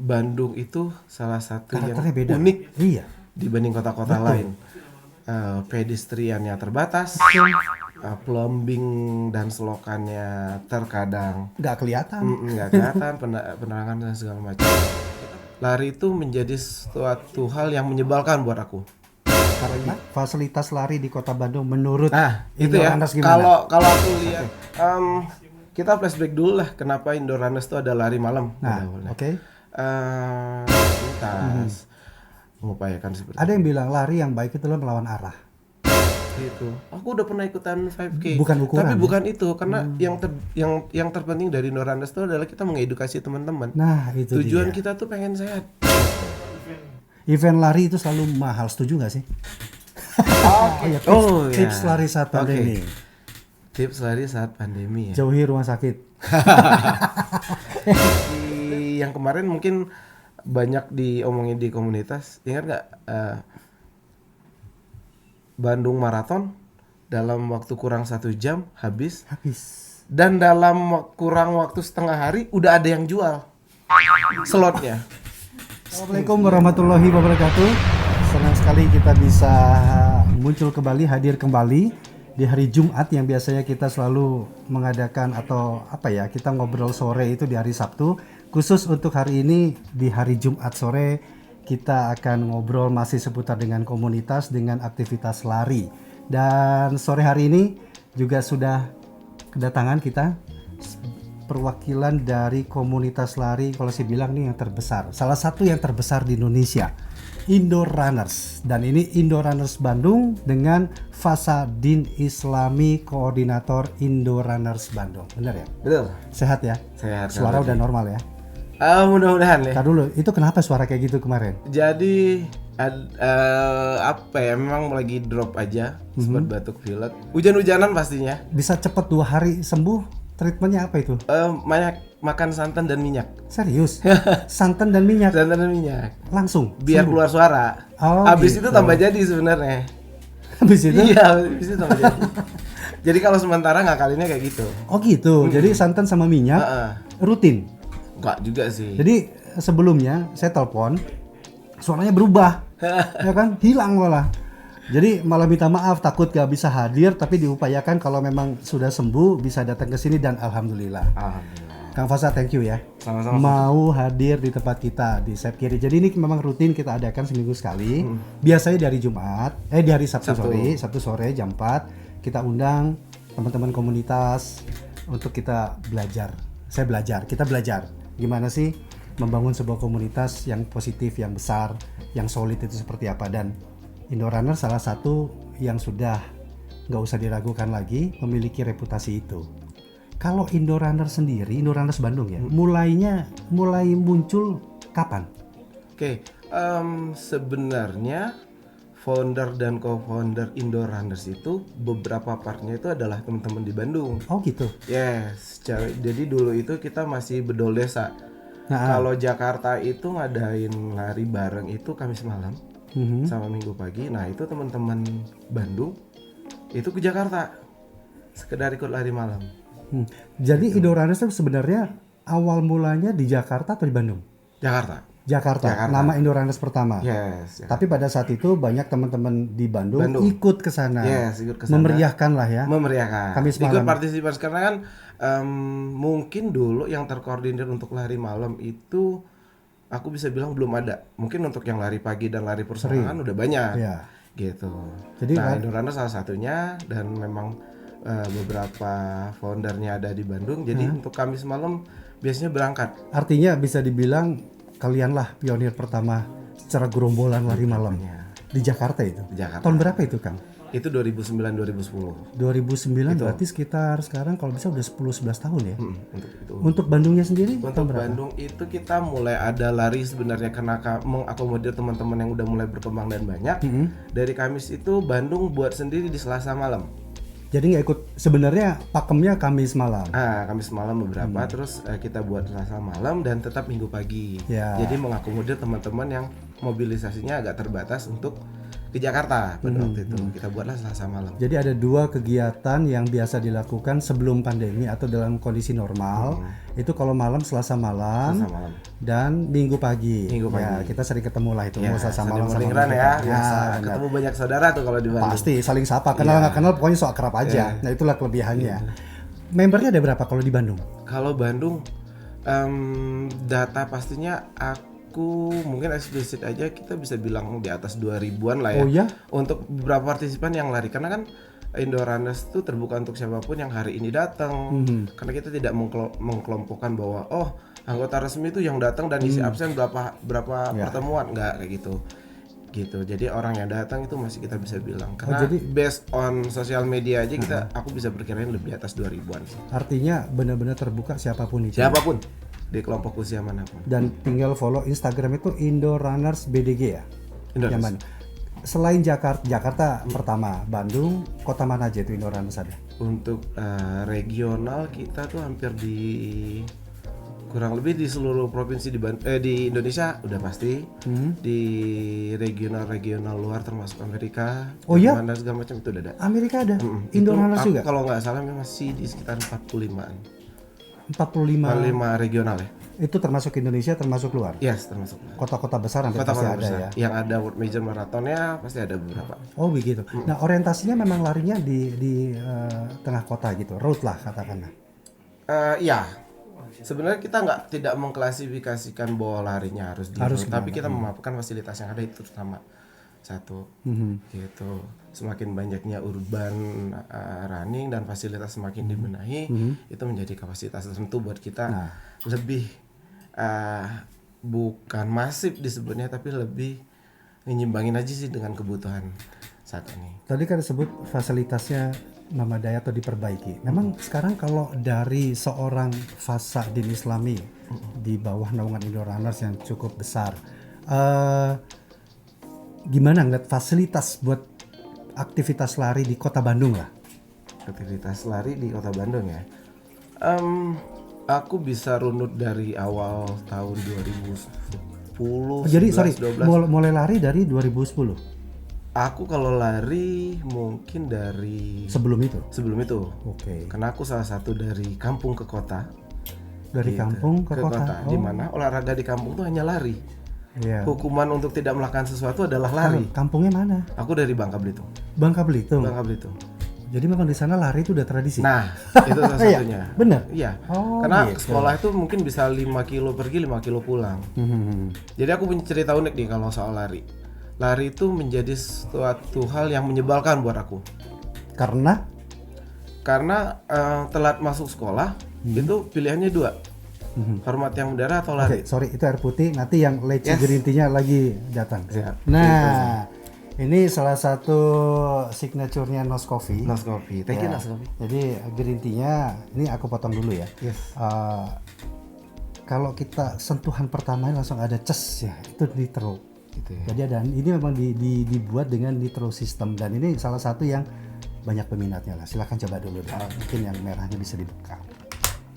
Bandung itu salah satu yang Karakternya beda. unik Iya. dibanding kota-kota Betul. lain. Pedestriannya terbatas, plumbing dan selokannya terkadang Nggak kelihatan. nggak kelihatan, penerangan dan segala macam. Lari itu menjadi suatu hal yang menyebalkan buat aku. Karena fasilitas lari di Kota Bandung menurut Nah, itu ya. Indoranas gimana? Kalau aku lihat, kita flashback dulu lah. Kenapa Indoranas itu ada lari malam Nah, pada awalnya. oke. Lintas mengupayakan seperti Ada yang bilang lari yang baik itu adalah melawan arah. itu. Aku udah pernah ikutan 5K. Bukan ukuran, Tapi bukan itu, karena yang terpenting dari Indoranas itu adalah kita mengedukasi teman-teman. Nah, itu Tujuan dia. kita tuh pengen sehat. Event lari itu selalu mahal, setuju nggak sih? Iya, tips lari saat pandemi. Tips lari saat pandemi ya. Jauhi rumah sakit. Yang kemarin mungkin banyak diomongin di komunitas. Ingat nggak Bandung Marathon dalam waktu kurang 1 jam habis, dan dalam kurang waktu setengah hari udah ada yang jual slotnya. Assalamualaikum warahmatullahi wabarakatuh. Senang sekali kita bisa muncul kembali, hadir kembali di hari Jumat yang biasanya kita selalu mengadakan atau kita ngobrol sore itu di hari Sabtu. Khusus untuk hari ini di hari Jumat sore kita akan ngobrol masih seputar dengan komunitas, dengan aktivitas lari. Dan sore hari ini juga sudah kedatangan kita perwakilan dari komunitas lari, kalau saya bilang nih yang terbesar, salah satu yang terbesar di Indonesia, Indorunners. Dan ini Indorunners Bandung dengan Fasadin Islami, koordinator Indorunners Bandung. Benar ya? Betul. Sehat ya? Sehat. Suara udah normal ya? Mudah-mudahan ya. Ntar dulu, itu kenapa suara kayak gitu kemarin? Jadi memang lagi drop aja, sempat batuk pilek, hujan-hujanan pastinya. Bisa cepet 2 hari sembuh. Treatmentnya apa itu? Banyak makan santan dan minyak. Serius? Santan dan minyak? Santan dan minyak. Langsung? Biar sembuh? keluar suara. Oh, habis gitu. itu tambah jadi sebenarnya. Habis itu? Iya, habis itu tambah jadi. Jadi kalau sementara ngakalinnya kayak gitu. Oh gitu. Jadi santan sama minyak rutin? Enggak juga sih. Jadi sebelumnya saya telepon, suaranya berubah, ya kan? Hilang malah. Jadi malah minta maaf, takut gak bisa hadir, tapi diupayakan kalau memang sudah sembuh bisa datang ke sini dan alhamdulillah. Alhamdulillah. Kang Fasa, thank you ya. Sama-sama. Mau hadir di tempat kita di Sep Kiri. Jadi ini memang rutin kita adakan seminggu sekali. Biasanya dari di hari Sabtu sore jam 4 kita undang teman-teman komunitas untuk kita belajar. Kita belajar gimana sih membangun sebuah komunitas yang positif, yang besar, yang solid itu seperti apa. Dan Indorunner salah satu yang sudah nggak usah diragukan lagi memiliki reputasi itu. Kalau Indorunner sendiri, Indorunners Bandung ya, mulai muncul kapan? Oke, sebenarnya founder dan co-founder Indorunners itu beberapa partnya itu adalah teman-teman di Bandung. Oh gitu. Yes, jadi dulu itu kita masih bedol desa. Nah, kalau Jakarta itu ngadain lari bareng itu Kamis malam sama Minggu pagi. Nah itu teman-teman Bandung itu ke Jakarta sekedar ikut lari malam. Jadi Indorunners itu sebenarnya awal mulanya di Jakarta atau di Bandung? Jakarta. Nama Indorunners pertama. Yes. Tapi pada saat itu banyak teman-teman di Bandung ikut ke sana. Yes, ikut ke sana. Memeriahkan lah ya. Memeriahkan. Kamis malam. Ikut partisipasi karena kan mungkin dulu yang terkoordinir untuk lari malam itu aku bisa bilang belum ada. Mungkin untuk yang lari pagi dan lari persamaan udah banyak. Iya. Gitu. Jadi Indorunners salah satunya dan memang beberapa foundernya ada di Bandung. Jadi untuk Kamis malam biasanya berangkat. Artinya bisa dibilang kalianlah pionir pertama secara gerombolan lari malam di Jakarta itu. Di Jakarta. Tahun berapa itu, Kang? Itu 2009-2010. 2009 berarti sekitar sekarang kalau bisa udah 10-11 tahun ya. Untuk itu. Untuk Bandungnya sendiri? Untuk Bandung itu kita mulai ada lari sebenarnya karena mengakomodir teman-teman yang udah mulai berkembang dan banyak. Dari Kamis itu Bandung buat sendiri di Selasa malam. Jadi nggak ikut, sebenarnya pakemnya Kamis malam. Kamis malam beberapa, terus kita buat Selasa malam dan tetap Minggu pagi. Ya. Jadi mengakomodir teman-teman yang mobilisasinya agak terbatas untuk ke Jakarta pada waktu itu. Kita buatlah Selasa malam. Jadi ada 2 kegiatan yang biasa dilakukan sebelum pandemi atau dalam kondisi normal. Itu kalau malam Selasa malam, Selasa malam. dan Minggu pagi. Minggu Ya, pagi. kita sering ketemu lah itu. Ya, Mau Selasa Sunday malam sama morning Minggu run ya, pagi. biasa. benar. Ketemu banyak saudara tuh kalau di Bandung. Pasti saling sapa, kenal nggak kenal pokoknya so akrab aja. Nah itulah kelebihannya. Membernya ada berapa kalau di Bandung? Kalau Bandung, data pastinya aku mungkin eksplisit aja kita bisa bilang di atas 2000-an lah ya. Oh ya? Untuk beberapa partisipan yang lari, karena kan Indo Runners itu terbuka untuk siapapun yang hari ini datang. Karena kita tidak mengkelompokkan bahwa anggota resmi itu yang datang dan isi absen berapa pertemuan, enggak kayak gitu. Jadi orang yang datang itu masih kita bisa bilang, karena jadi based on sosial media aja aku bisa berkirain lebih atas 2000-an sih. Artinya benar-benar terbuka siapapun itu. Siapapun di kelompok usia manapun. Dan tinggal follow Instagram itu Indo Runners BDG ya. Indo Yang mana? Selain Jakarta pertama, Bandung, kota mana aja itu Indo Runners ada? Untuk regional kita tuh hampir di kurang lebih di seluruh provinsi di Indonesia udah pasti. Di regional luar termasuk Amerika, Jerman dan segala macam itu udah ada. Amerika ada. Indo Runners juga. Kalau nggak salah masih di sekitar 45-an. 45 regional ya. itu termasuk Indonesia, termasuk luar. Yes, termasuk. Kota-kota besar hampir pasti Kota-kota ada besar. ya. Yang ada World Major Marathonnya pasti ada beberapa. Oh begitu. Nah orientasinya memang larinya di tengah kota gitu, road lah katakanlah. Ya, sebenarnya kita tidak mengklasifikasikan bahwa larinya harus di road, tapi kita memaparkan fasilitas yang ada itu terutama satu. Gitu. Semakin banyaknya urban running dan fasilitas semakin dibenahi, itu menjadi kapasitas tertentu buat kita lebih bukan masif disebutnya, tapi lebih nyimbangin aja sih dengan kebutuhan saat ini. Tadi kan disebut fasilitasnya memadai atau diperbaiki. Memang sekarang kalau dari seorang Fasa Din Islami di bawah naungan Indo Runners yang cukup besar, gimana ngeliat fasilitas buat aktivitas lari di kota Bandung lah? Aktivitas lari di kota Bandung ya. Aku bisa runut dari awal tahun 2010. Jadi 11, 12. mulai lari dari 2010. Aku kalau lari mungkin dari Sebelum itu. Oke. Karena aku salah satu dari kampung ke kota. Dari kampung ke kota. Di mana olahraga di kampung tuh hanya lari. Iya. Hukuman untuk tidak melakukan sesuatu adalah lari. Kampungnya mana? Aku dari Bangka Belitung. Bangka Belitung. Jadi memang di sana lari itu udah tradisi. Nah, itu salah satunya. Bener? Iya. Oh, karena gitu. sekolah itu mungkin bisa 5 kilo pergi, 5 kilo pulang. Jadi aku punya cerita unik nih kalau soal lari. Lari itu menjadi suatu hal yang menyebalkan buat aku. Karena telat masuk sekolah itu pilihannya 2. Hormat yang udara atau lari. Sorry, itu air putih. Nanti yang leci green tea-nya lagi datang. Siap. Nah, ini salah satu signaturenya Nos Coffee. Nos Coffee. Thank you Ya. Nos Coffee. Jadi green tea-nya ini aku potong dulu ya. Yes. Kalau kita sentuhan pertamanya langsung ada ces ya, itu nitro. Gitu ya. Jadi ini memang dibuat dengan nitro system, dan ini salah satu yang banyak peminatnya lah. Silakan coba dulu deh. Mungkin yang merahnya bisa dibuka.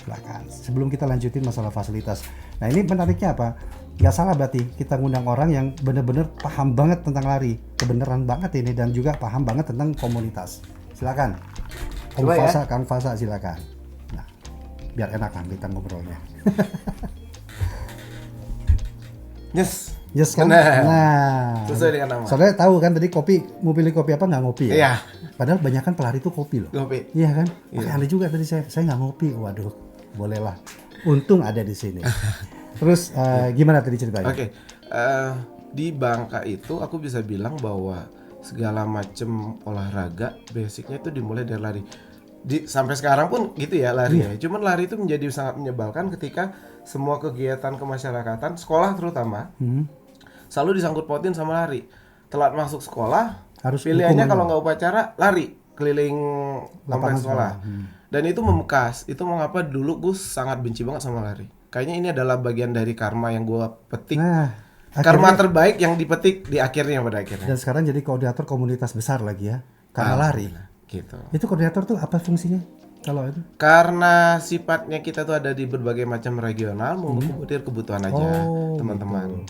Silakan. Sebelum kita lanjutin masalah fasilitas. Nah ini menariknya apa? Gak salah berarti kita ngundang orang yang benar-benar paham banget tentang lari, kebenaran banget ini, dan juga paham banget tentang komunitas. Silakan. Coba ya. Kang Fasa silakan. Nah, biar enak kan kita ngobrolnya. Yes kan? Nah, sesuai dengan nama. Soalnya tahu kan tadi mau pilih kopi apa, nggak ngopi ya? Iya. Padahal banyak kan pelari itu kopi loh. Kopi. Iya kan? Makanya aneh juga tadi saya nggak ngopi. Waduh, bolehlah. Untung ada di sini. Terus gimana tadi ceritanya? Oke. Di Bangka itu aku bisa bilang bahwa segala macam olahraga basicnya itu dimulai dari lari. Sampai sekarang pun gitu ya lari ya. Cuman lari itu menjadi sangat menyebalkan ketika semua kegiatan kemasyarakatan, sekolah terutama, selalu disangkut pautin sama lari. Telat masuk sekolah, Harus pilihannya hukuman kalau nggak upacara lari keliling kompleks sekolah. Dan itu membekas. Itu mengapa dulu gue sangat benci banget sama lari. Kayaknya ini adalah bagian dari karma yang gue petik. Nah, Karma terbaik yang dipetik di akhirnya pada akhirnya. dan sekarang jadi koordinator komunitas besar lagi ya, karena lari. Gitu. Itu koordinator tuh apa fungsinya? Kalau itu? Karena sifatnya kita tuh ada di berbagai macam regional, mengakomodir kebutuhan aja teman-teman.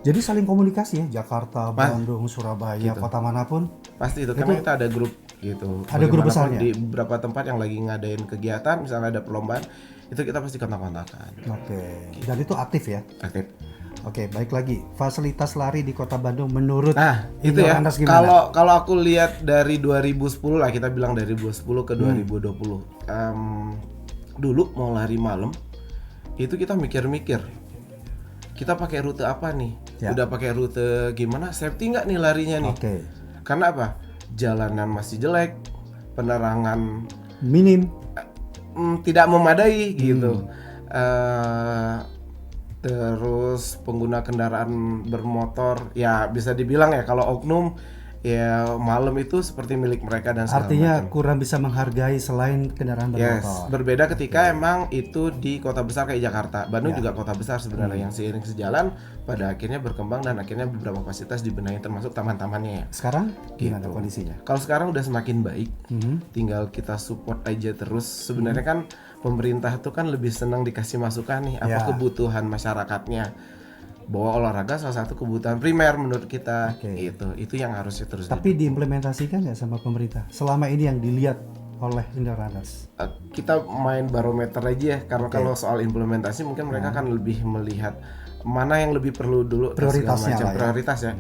Jadi saling komunikasi ya, Jakarta, Bandung, Surabaya, kota manapun. Pasti itu, karena kita ada grup gitu. Ada grup Bagaimanapun besarnya? di beberapa tempat yang lagi ngadain kegiatan, misalnya ada perlombaan, itu kita pasti kontak-kontakan. Oke. Dan itu aktif ya? Aktif. Oke, baik lagi. Fasilitas lari di Kota Bandung menurut Nah, itu ya. Indorunners gimana? Kalau aku lihat dari 2010 lah, kita bilang dari 2010 ke 2020. Dulu mau lari malam, itu kita mikir-mikir. Kita pakai rute apa nih? Ya. Udah pakai rute gimana? Safety nggak nih larinya nih? Oke. Karena apa? Jalanan masih jelek, penerangan Minim. tidak memadai gitu. Terus pengguna kendaraan bermotor ya bisa dibilang ya kalau oknum ya malam itu seperti milik mereka dan segala Artinya macam. kurang bisa menghargai selain kendaraan Yes, bermotor. berbeda ketika emang itu di kota besar kayak Jakarta. Bandung Ya. juga kota besar sebenarnya yang seiring sejalan pada akhirnya berkembang dan akhirnya beberapa fasilitas dibenahi termasuk taman-tamannya ya. Sekarang gimana Gitu. kondisinya? Kalau sekarang udah semakin baik, tinggal kita support aja terus. Sebenarnya kan pemerintah tuh kan lebih senang dikasih masukan nih apa Ya. kebutuhan masyarakatnya. Bahwa olahraga salah satu kebutuhan primer menurut kita. Oke. Itu yang harusnya terus Tapi diimplementasikan nggak sama pemerintah? Selama ini yang dilihat oleh Indorunners. kita main barometer aja ya karena kalau soal implementasi mungkin mereka kan lebih melihat mana yang lebih perlu dulu dan segala Prioritasnya macam. lah ya. Prioritas ya.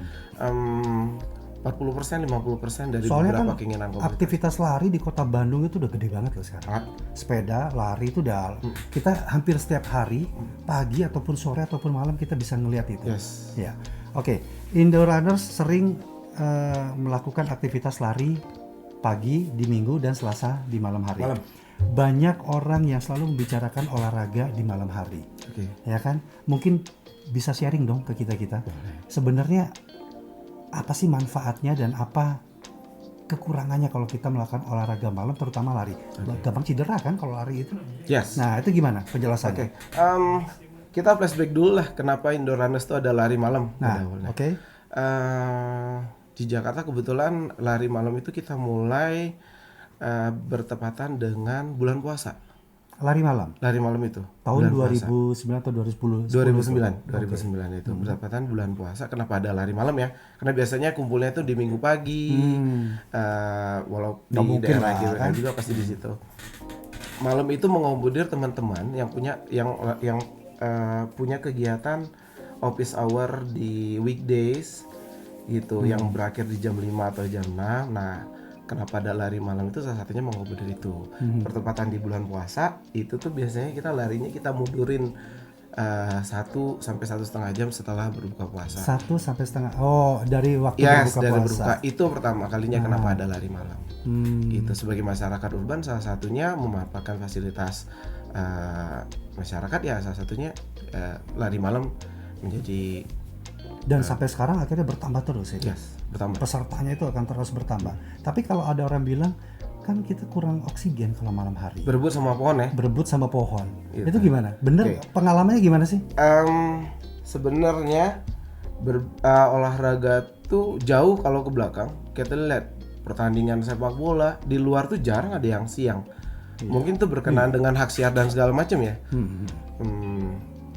40% 50% dari Soalnya beberapa kan keinginan pemerintah. aktivitas lari di Kota Bandung itu udah gede banget loh sekarang. Sepeda, lari itu udah kita hampir setiap hari, pagi ataupun sore ataupun malam kita bisa ngelihat itu. Yes. Ya. Oke, Indorunners sering melakukan aktivitas lari pagi di Minggu dan Selasa di malam hari. Banyak orang yang selalu membicarakan olahraga di malam hari. Oke. Ya kan? Mungkin bisa sharing dong ke kita-kita. Sebenarnya apa sih manfaatnya dan apa kekurangannya kalau kita melakukan olahraga malam terutama lari? Gampang cedera kan kalau lari itu? Yes. Nah, itu gimana penjelasannya? Kita flashback dulu lah kenapa Indorunners itu ada lari malam pada Nah, awalnya. oke. Di Jakarta kebetulan lari malam itu kita mulai bertepatan dengan bulan puasa. Lari malam Lari malam itu tahun bulan puasa. 2009 atau 2010? 2009 itu bertepatan bulan puasa. Kenapa ada lari malam ya? Karena biasanya kumpulnya itu di minggu pagi, walau di Nggak mungkin daerah lah, GWK kan? juga pasti di situ. Malam itu mengakomodir teman-teman yang punya punya kegiatan office hour di weekdays gitu, yang berakhir di jam 5 atau jam 6. Nah, kenapa ada lari malam itu salah satunya mengakomodir itu. Pertepatan di bulan puasa itu tuh biasanya kita larinya kita mundurin 1 sampai 1,5 jam setelah berbuka puasa. 1 sampai setengah. Oh, dari waktu Yes, berbuka dari puasa. berbuka itu pertama kalinya kenapa ada lari malam. Gitu, sebagai masyarakat urban salah satunya memanfaatkan fasilitas masyarakat ya, salah satunya lari malam menjadi Dan sampai sekarang akhirnya bertambah terus itu. yes, bertambah. Pesertanya itu akan terus bertambah. Tapi kalau ada orang bilang kan kita kurang oksigen kalau malam hari. Berebut sama pohon ya. Berebut sama pohon. Gitu. Itu gimana? Bener? Oke. Pengalamannya gimana sih? Sebenarnya olahraga tuh jauh kalau ke belakang. Kita lihat pertandingan sepak bola di luar tuh jarang ada yang siang. Mungkin tuh berkenaan dengan hak siar dan segala macam ya.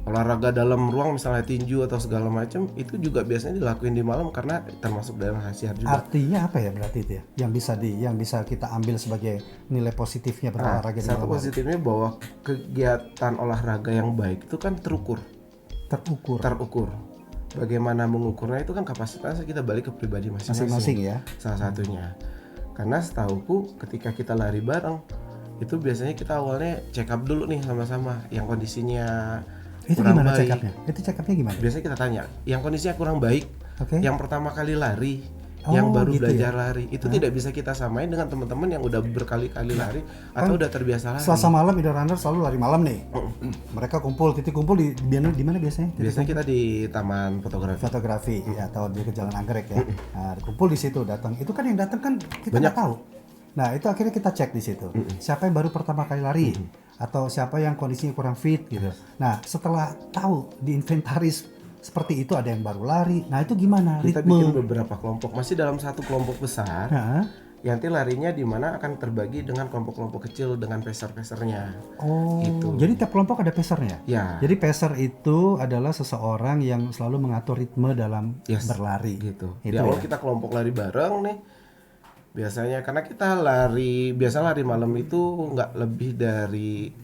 Olahraga dalam ruang misalnya tinju atau segala macam itu juga biasanya dilakuin di malam karena termasuk dalam hak siar juga. Artinya apa ya berarti itu ya? Yang bisa kita ambil sebagai nilai positifnya berolahraga di Satu malam hari? positifnya bahwa kegiatan olahraga yang baik itu kan terukur. Terukur. Bagaimana mengukurnya itu kan kapasitasnya kita balik ke pribadi masing-masing. Masing-masing ya. Salah satunya. Karena setauku ketika kita lari bareng itu biasanya kita awalnya check up dulu nih sama-sama yang kondisinya Itu kurang gimana baik. check up-nya? Itu check up-nya gimana? Biasanya kita tanya, yang kondisinya kurang baik, Oke. yang pertama kali lari, Oh, yang baru gitu belajar lari, itu tidak bisa kita samain dengan teman-teman yang udah berkali-kali lari atau udah terbiasa lari. Selasa malam Indorunners selalu lari malam nih. Mereka titik kumpul di mana biasanya? Biasanya kita di taman fotografi. Fotografi ya, atau di Jalan Anggrek ya. Nah, kumpul di situ datang. Itu kan yang datang kan kita nggak tahu. Nah, itu akhirnya kita cek di situ. Siapa yang baru pertama kali lari atau siapa yang kondisinya kurang fit gitu. Nah, setelah tahu diinventaris seperti itu ada yang baru lari. Nah, itu gimana Kita ritme? bikin beberapa kelompok, masih dalam satu kelompok besar. Nah, Nanti larinya di mana akan terbagi dengan kelompok-kelompok kecil dengan pacer-pacernya. Oh, Gitu. jadi tiap kelompok ada pacernya? Ya, Jadi pacer itu adalah seseorang yang selalu mengatur ritme dalam yes, berlari. gitu. Di Itu awal ya? kita kelompok lari bareng nih. Biasanya karena kita biasa lari malam itu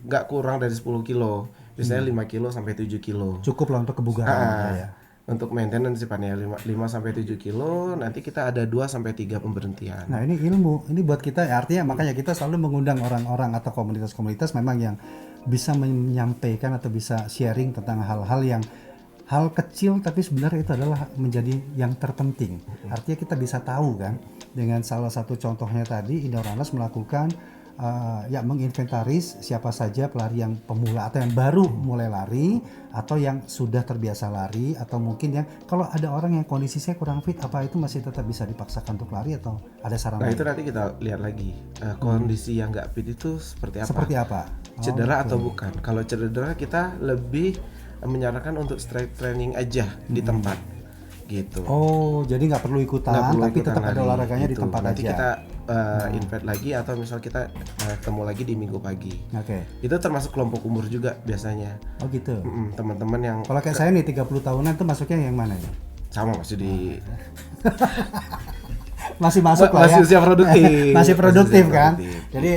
nggak kurang dari 10 kilo. Biasanya 5 kilo sampai 7 kilo. Cukup lah untuk kebugaran ya. Untuk maintenance sifatnya 5 sampai 7 kilo, nanti kita ada 2 sampai 3 pemberhentian. Nah ini ilmu, ini buat kita artinya makanya kita selalu mengundang orang-orang atau komunitas-komunitas memang yang bisa menyampaikan atau bisa sharing tentang hal-hal yang hal kecil tapi sebenarnya itu adalah menjadi yang terpenting. Artinya kita bisa tahu kan dengan salah satu contohnya tadi Indoranas melakukan menginventaris siapa saja pelari yang pemula atau yang baru mulai lari atau yang sudah terbiasa lari atau mungkin yang kalau ada orang yang kondisi saya kurang fit apa itu masih tetap bisa dipaksakan untuk lari atau ada saran Nah lain? itu nanti kita lihat lagi kondisi yang nggak fit itu seperti apa. Seperti apa? Cedera atau bukan. Kalau cedera kita lebih menyarankan untuk strength training aja di tempat gitu. Oh, jadi nggak perlu ikutan, Nggak perlu tapi ikutan tetap ada lari, olahraganya di gitu. tempat Nanti aja. kita invite lagi atau misal kita ketemu lagi di minggu pagi. Oke. Itu termasuk kelompok umur juga biasanya. Oh gitu. Teman-teman yang Kalau kayak saya nih 30 tahunan tuh masuknya yang mana ya? sama masih di Masih masuk lah masih ya. usia produktif. Masih produktif usia kan. produktif. Jadi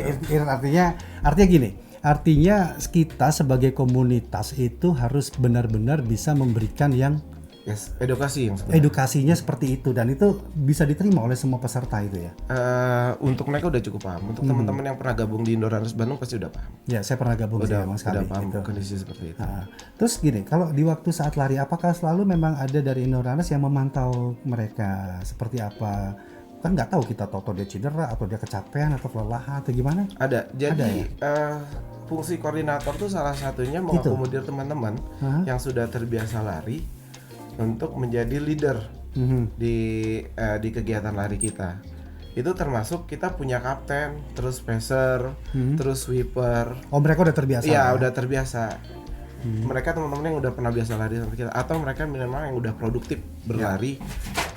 artinya gini. Artinya kita sebagai komunitas itu harus benar-benar bisa memberikan yang Yes, edukasi yang sebenarnya. edukasinya seperti itu dan itu bisa diterima oleh semua peserta itu ya. Untuk mereka udah cukup paham. Untuk teman-teman yang pernah gabung di Indoranas Bandung pasti udah paham. Ya, saya pernah gabung sih memang sekali. Udah paham gitu. kondisi seperti itu. Nah, terus gini, kalau di waktu saat lari, apakah selalu memang ada dari Indoranas yang memantau mereka seperti apa? Kan nggak tahu kita tahu dia cedera atau dia kecapean atau kelelahan atau gimana? Ada. Jadi ya? fungsi koordinator tuh salah satunya mengakomodir teman-teman yang sudah terbiasa lari untuk menjadi leader di kegiatan lari kita. Itu termasuk kita punya kapten, terus pacer, terus sweeper. Oh, mereka udah terbiasa. Iya, udah terbiasa. Mereka teman-teman yang udah pernah biasa lari sama kita atau mereka memang yang udah produktif berlari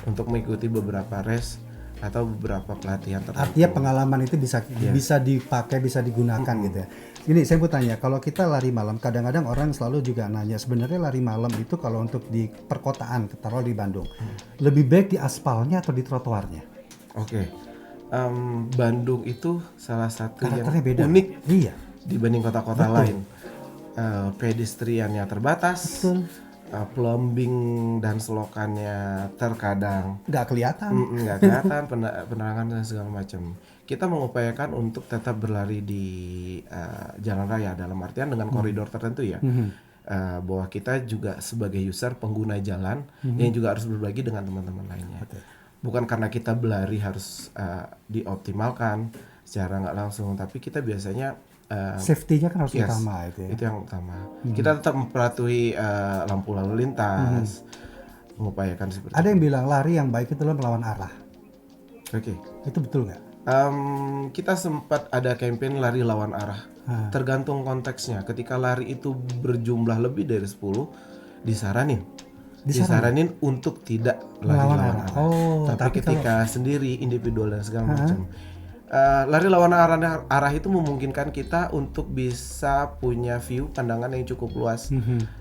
untuk mengikuti beberapa race atau beberapa pelatihan tertentu. Artinya pengalaman itu bisa dipakai, bisa digunakan gitu ya. Ini saya mau tanya, kalau kita lari malam, kadang-kadang orang selalu juga nanya, sebenarnya lari malam itu kalau untuk di perkotaan, taruh di Bandung, lebih baik di aspalnya atau di trotoarnya? Oke. Bandung itu salah satu yang Karakternya beda. unik Iya. dibanding kota-kota lain. Pedestriannya terbatas, Betul. plumbing dan selokannya terkadang Nggak kelihatan. nggak kelihatan, penerangan dan segala macam. Kita mengupayakan untuk tetap berlari di jalan raya dalam artian dengan koridor tertentu ya. Bahwa kita juga sebagai user pengguna jalan yang juga harus berbagi dengan teman-teman lainnya. Bukan karena kita berlari harus dioptimalkan secara nggak langsung, tapi kita biasanya Safety-nya kan harus utama itu ya. itu yang utama. Kita tetap memperhatikan lampu lalu lintas, mengupayakan seperti Ada yang bilang lari yang baik itu adalah melawan arah. Oke. Itu betul nggak? Kita sempat ada campaign lari lawan arah. Tergantung konteksnya. Ketika lari itu berjumlah lebih dari 10, disaranin untuk tidak lari lawan arah. Oh, tapi ketika sendiri individual dan segala macam. Lari lawan arah itu memungkinkan kita untuk bisa punya view pandangan yang cukup luas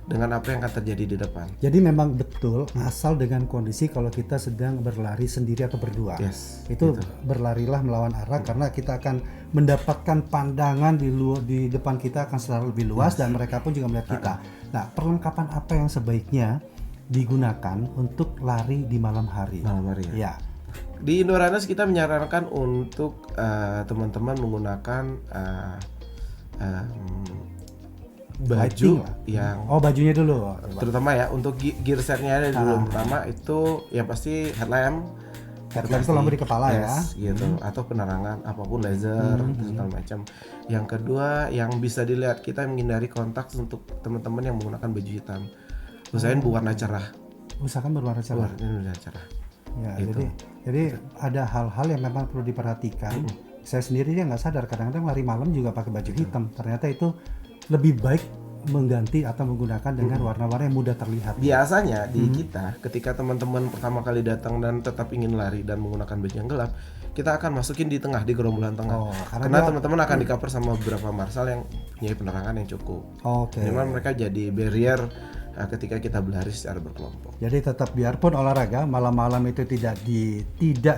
dengan apa yang akan terjadi di depan. Jadi memang betul asal dengan kondisi kalau kita sedang berlari sendiri atau berdua. Yes, itu berlarilah melawan arah karena kita akan mendapatkan pandangan di depan kita akan selalu lebih luas dan mereka pun juga melihat kita. Nah, perlengkapan apa yang sebaiknya digunakan untuk lari di malam hari? Malam hari ya. Ya. Di Indoranas kita menyarankan untuk teman-teman menggunakan baju yang bajunya dulu. terutama ya untuk gear setnya ada dulu. Pertama itu ya pasti headlamp Itu lampu di kepala ya. gitu atau penerangan apapun laser segala macam. Yang kedua yang bisa dilihat kita menghindari kontak untuk teman-teman yang menggunakan baju hitam. Usahain berwarna cerah. Usahakan berwarna cerah. Berwarna cerah. Ya, jadi ada hal-hal yang memang perlu diperhatikan. Saya sendiri dia nggak sadar kadang-kadang lari malam juga pakai baju hitam. Ternyata itu lebih baik mengganti atau menggunakan dengan warna-warna yang mudah terlihat. Biasanya di kita ketika teman-teman pertama kali datang dan tetap ingin lari dan menggunakan baju yang gelap, kita akan masukin di tengah, di gerombolan tengah. Oh, karena teman-teman akan di cover sama beberapa marshal yang punya penerangan yang cukup. Oke. Memang mereka jadi barrier ketika kita berlari secara berkelompok. Jadi tetap biarpun olahraga malam-malam itu tidak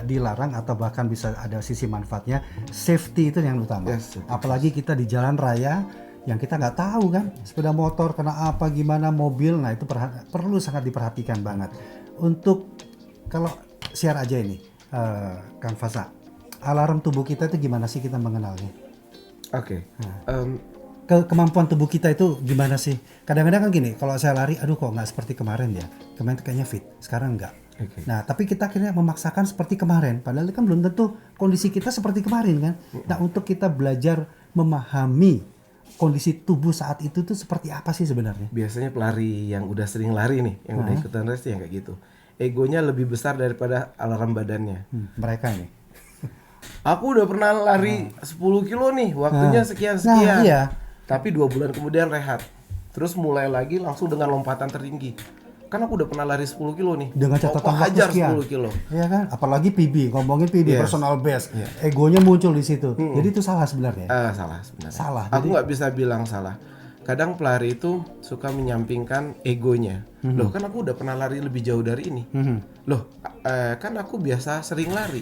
dilarang atau bahkan bisa ada sisi manfaatnya, safety itu yang utama. Yes, apalagi kita di jalan raya yang kita nggak tahu kan, sepeda motor kena apa gimana, mobil, nah itu perlu sangat diperhatikan banget. Untuk kalau share aja ini, Kang Faza, alarm tubuh kita itu gimana sih kita mengenalnya? Oke. Kemampuan tubuh kita itu gimana sih? Kadang-kadang kan gini, kalau saya lari, aduh kok nggak seperti kemarin ya. Kemarin tuh kayaknya fit, sekarang enggak. Okay. Nah, tapi kita akhirnya memaksakan seperti kemarin. Padahal kan belum tentu kondisi kita seperti kemarin kan. Nah, untuk kita belajar memahami kondisi tubuh saat itu tuh seperti apa sih sebenarnya? Biasanya pelari yang udah sering lari nih, yang udah ikutan race yang kayak gitu. Egonya lebih besar daripada alarm badannya. Mereka ini. Aku udah pernah lari 10 kilo nih, waktunya sekian-sekian. Nah, iya. Tapi 2 bulan kemudian rehat. Terus mulai lagi langsung dengan lompatan tertinggi. Kan aku udah pernah lari 10 kilo nih. Dengan catatan waktu hajar sekian. 10 kilo. Iya kan? Apalagi PB, ngomongin PB, Yes. personal best. Egonya muncul di situ. Jadi itu salah sebenarnya. Salah sebenarnya. Salah. Aku nggak bisa bilang salah. Kadang pelari itu suka menyampingkan egonya. Loh kan aku udah pernah lari lebih jauh dari ini. Loh kan aku biasa sering lari.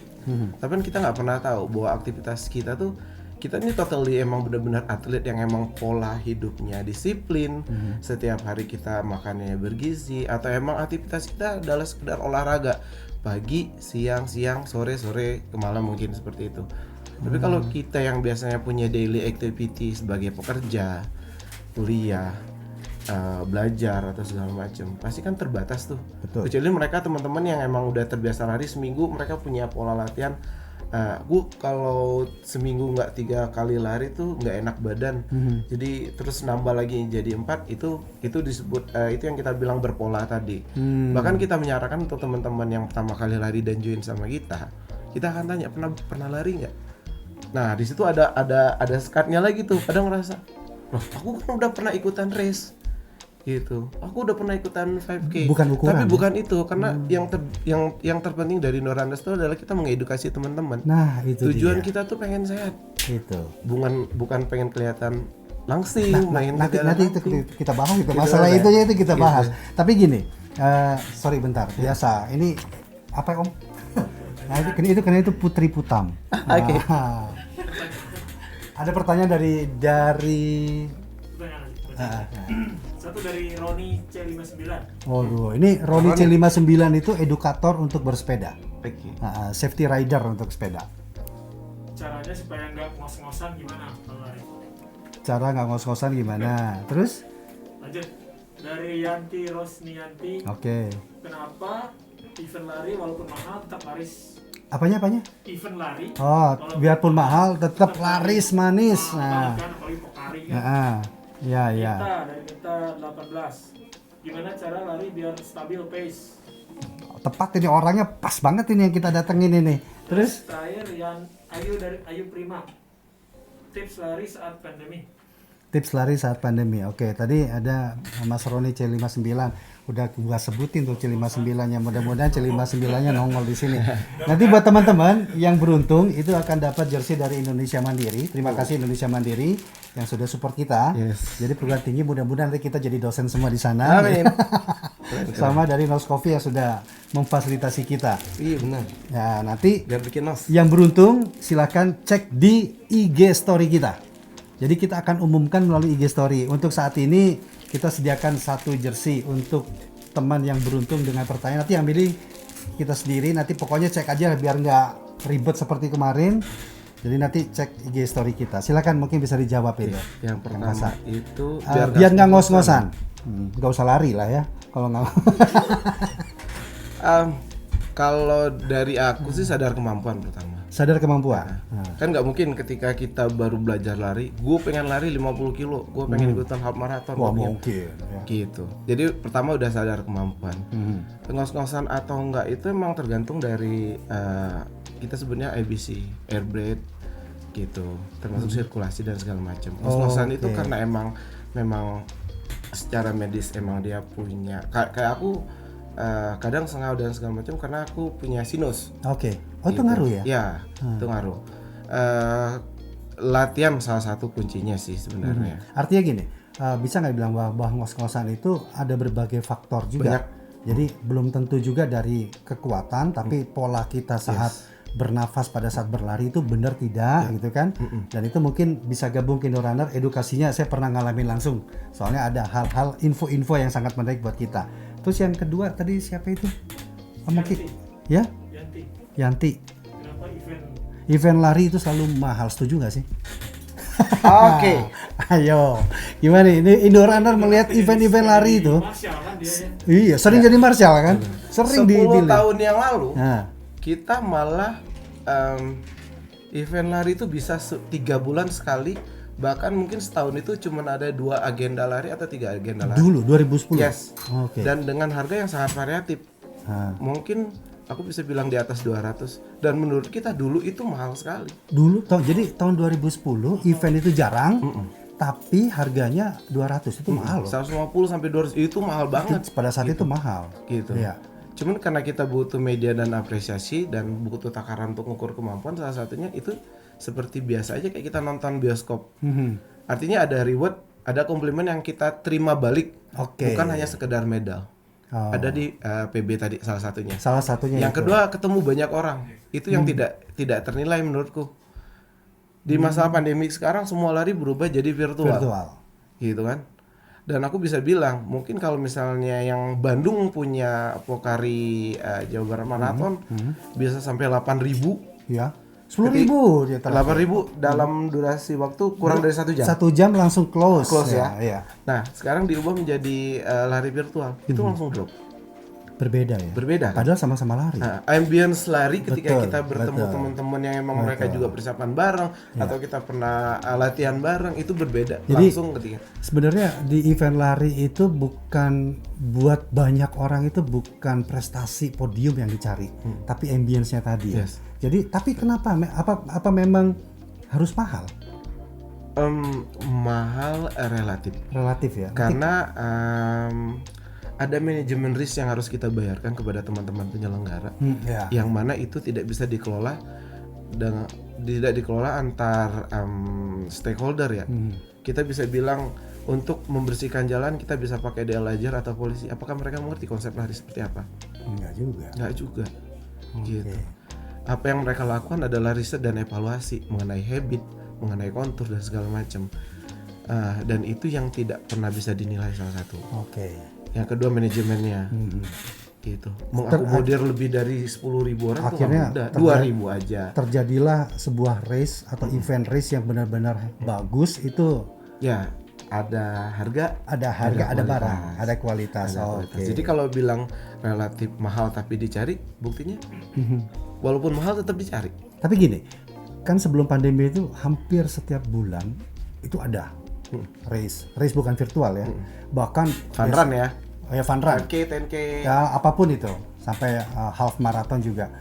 Tapi kan kita nggak pernah tahu bahwa aktivitas kita tuh, kita ini totally emang benar-benar atlet yang emang pola hidupnya disiplin. Setiap hari kita makannya bergizi, atau emang aktivitas kita adalah sekedar olahraga pagi, siang, sore ke malam, mungkin seperti itu. Tapi kalau kita yang biasanya punya daily activity sebagai pekerja, kuliah, belajar atau segala macam, pasti kan terbatas tuh. Betul. Kecuali mereka teman-teman yang emang udah terbiasa lari seminggu, mereka punya pola latihan. Gue kalau seminggu nggak 3 kali lari tuh nggak enak badan. Jadi terus nambah lagi jadi 4, itu disebut itu yang kita bilang berpola tadi. Bahkan kita menyarankan untuk teman-teman yang pertama kali lari dan join sama kita akan tanya pernah lari nggak? Nah di situ ada skatnya lagi tuh. Kadang ngerasa, loh aku kan udah pernah ikutan race gitu, aku udah pernah ikutan 5K. Bukan ukuran, tapi ya? bukan itu, karena yang terpenting dari Norandas itu adalah kita mengedukasi teman-teman. Nah, itu tujuan dia. kita tuh pengen sehat, Itu. bukan pengen kelihatan langsing. Nanti itu kita bahas itu masalah itu ya, itu kita bahas. Tapi gini, sorry bentar, biasa ini apa Om? Nah itu karena itu Putri Putam. Oke. Ada pertanyaan dari Satu dari Roni C59. Waduh, ini Roni C59 itu edukator untuk bersepeda. Oke. Safety rider untuk sepeda. Caranya supaya nggak ngos-ngosan gimana kalau lari? Cara nggak ngos-ngosan gimana? Terus? Lanjut. Dari Yanti Rosnianti. Oke. Kenapa event lari walaupun mahal tetap laris? Apanya? Event lari. Oh, biarpun mahal tetap laris manis. Nah. Kan apalagi Pokari kan. Ya. Kita dari Mita 18. Gimana cara lari biar stabil pace? Tepat ini orangnya pas banget ini yang kita datengin ini. Terus? Terakhir Ayu dari Ayu Prima. Tips lari saat pandemi. Tips lari saat pandemi. Oke, tadi ada Mas Roni C59. Udah gua sebutin tuh C59-nya. Mudah-mudahan C59-nya nongol di sini. Nanti buat teman-teman yang beruntung itu akan dapat jersey dari Indonesia Mandiri. Terima kasih Indonesia Mandiri yang sudah support kita. Yes. Jadi perguruan tinggi mudah-mudahan nanti kita jadi dosen semua di sana. Amin. Sama dari Nos Coffee yang sudah memfasilitasi kita. Iya benar. Ya, nanti Biar bikin nos. yang beruntung silahkan cek di IG story kita. Jadi kita akan umumkan melalui IG story. Untuk saat ini kita sediakan 1 jersey untuk teman yang beruntung dengan pertanyaan. Nanti yang pilih kita sendiri. Nanti pokoknya cek aja biar nggak ribet seperti kemarin. Jadi nanti cek IG story kita. Silakan mungkin bisa dijawab itu. Yang pertama itu Biar nggak ngos-ngosan. Nggak usah lari lah ya. Kalau nggak. Kalau dari aku sih sadar kemampuan pertama. Sadar kemampuan. Kan nggak mungkin ketika kita baru belajar lari, gue pengen lari 50 kilo, gue pengen ikutan half marathon. Wah mungkin. Ya. Gitu. Jadi pertama udah sadar kemampuan. Ngos-ngosan atau enggak itu emang tergantung dari kita sebenarnya ABC, air breath gitu, termasuk sirkulasi dan segala macam. Ngos-ngosan itu karena memang secara medis emang dia punya kayak aku kadang sengau dan segala macam karena aku punya sinus. Oke. Oh itu Gitu. ngaruh ya? Ya, itu ngaruh. Latihan salah satu kuncinya sih sebenarnya. Artinya gini, bisa nggak bilang bahwa ngos-ngosan itu ada berbagai faktor juga. Banyak. Jadi belum tentu juga dari kekuatan, tapi pola kita saat bernafas pada saat berlari itu benar tidak gitu kan? Dan itu mungkin bisa gabung ke Indorunner. Edukasinya saya pernah ngalamin langsung. Soalnya ada hal-hal info-info yang sangat menarik buat kita. Terus yang kedua tadi siapa itu? Yanti. Ya? Yanti. Yanti. Kenapa Event lari itu selalu mahal, setuju nggak sih? Oke. Ayo, gimana ini Indorunner melihat event-event lari itu? Martial kan dia ya. Iya, sering jadi martial kan? Sering 10 dilihat. tahun yang lalu Nah, kita malah event lari itu bisa 3 bulan sekali, bahkan mungkin setahun itu cuma ada 2 agenda lari atau 3 agenda lari. dulu 2010. Yes. Oke. Dan dengan harga yang sangat variatif. Nah, Mungkin aku bisa bilang di atas 200, dan menurut kita dulu itu mahal sekali. dulu jadi tahun 2010 event itu jarang, tapi harganya 200 itu mahal loh. 150 sampai 200 itu mahal banget Pada saat itu mahal. gitu. Iya. Cuman karena kita butuh media dan apresiasi dan butuh takaran untuk mengukur kemampuan, salah satunya itu seperti biasa aja kayak kita nonton bioskop. Artinya ada reward, ada komplimen yang kita terima balik, Oke. bukan hanya sekedar medal. Oh. Ada di PB tadi salah satunya. Salah satunya Yang itu. kedua, ketemu banyak orang. Itu yang tidak ternilai menurutku. Di masa pandemi sekarang semua lari berubah jadi virtual. Gitu kan. Dan aku bisa bilang, mungkin kalau misalnya yang Bandung punya Pokari Jawa Barat Marathon bisa sampai 8.000. Ya. 10.000 dia terakhir. 8.000 dalam durasi waktu kurang dari 1 jam. 1 jam langsung close ya. Iya. Nah, sekarang diubah menjadi lari virtual. Itu langsung drop. Berbeda ya. Berbeda. Padahal sama-sama lari. Nah, ambience lari ketika Betul, kita bertemu betul. teman-teman yang emang mereka juga persiapan bareng atau kita pernah latihan bareng, itu berbeda. Jadi, langsung ketika sebenarnya di event lari itu bukan buat banyak orang, itu bukan prestasi podium yang dicari, tapi ambience-nya tadi. Ya. Yes. Jadi tapi kenapa apa memang harus mahal? mahal relatif. Relatif ya. Karena ada manajemen risk yang harus kita bayarkan kepada teman-teman penyelenggara, Ya. yang mana itu tidak bisa dikelola dengan tidak dikelola antar stakeholder ya. Kita bisa bilang untuk membersihkan jalan kita bisa pakai DL Ajar atau polisi. Apakah mereka mengerti konsep lari seperti apa? Enggak juga. Nggak juga. Oke. Gitu. Apa yang mereka lakukan adalah riset dan evaluasi mengenai habit, mengenai kontur dan segala macam. Dan itu yang tidak pernah bisa dinilai salah satu. Oke. Yang kedua manajemennya, gitu. Mengakomodir lebih dari 10.000 orang Akhirnya tuh nggak mudah. 2.000 aja. Terjadilah sebuah race atau event race yang benar-benar bagus itu. Ya, ada harga, Ada harga, ada kualitas. barang, ada kualitas. Ada kualitas. Oke. Jadi kalau bilang relatif mahal tapi dicari, buktinya walaupun mahal tetap dicari. Tapi gini, kan sebelum pandemi itu hampir setiap bulan itu ada race bukan virtual ya, bahkan Fun run ya. Fun run, 5K, 10K. ya apapun itu, sampai half marathon juga.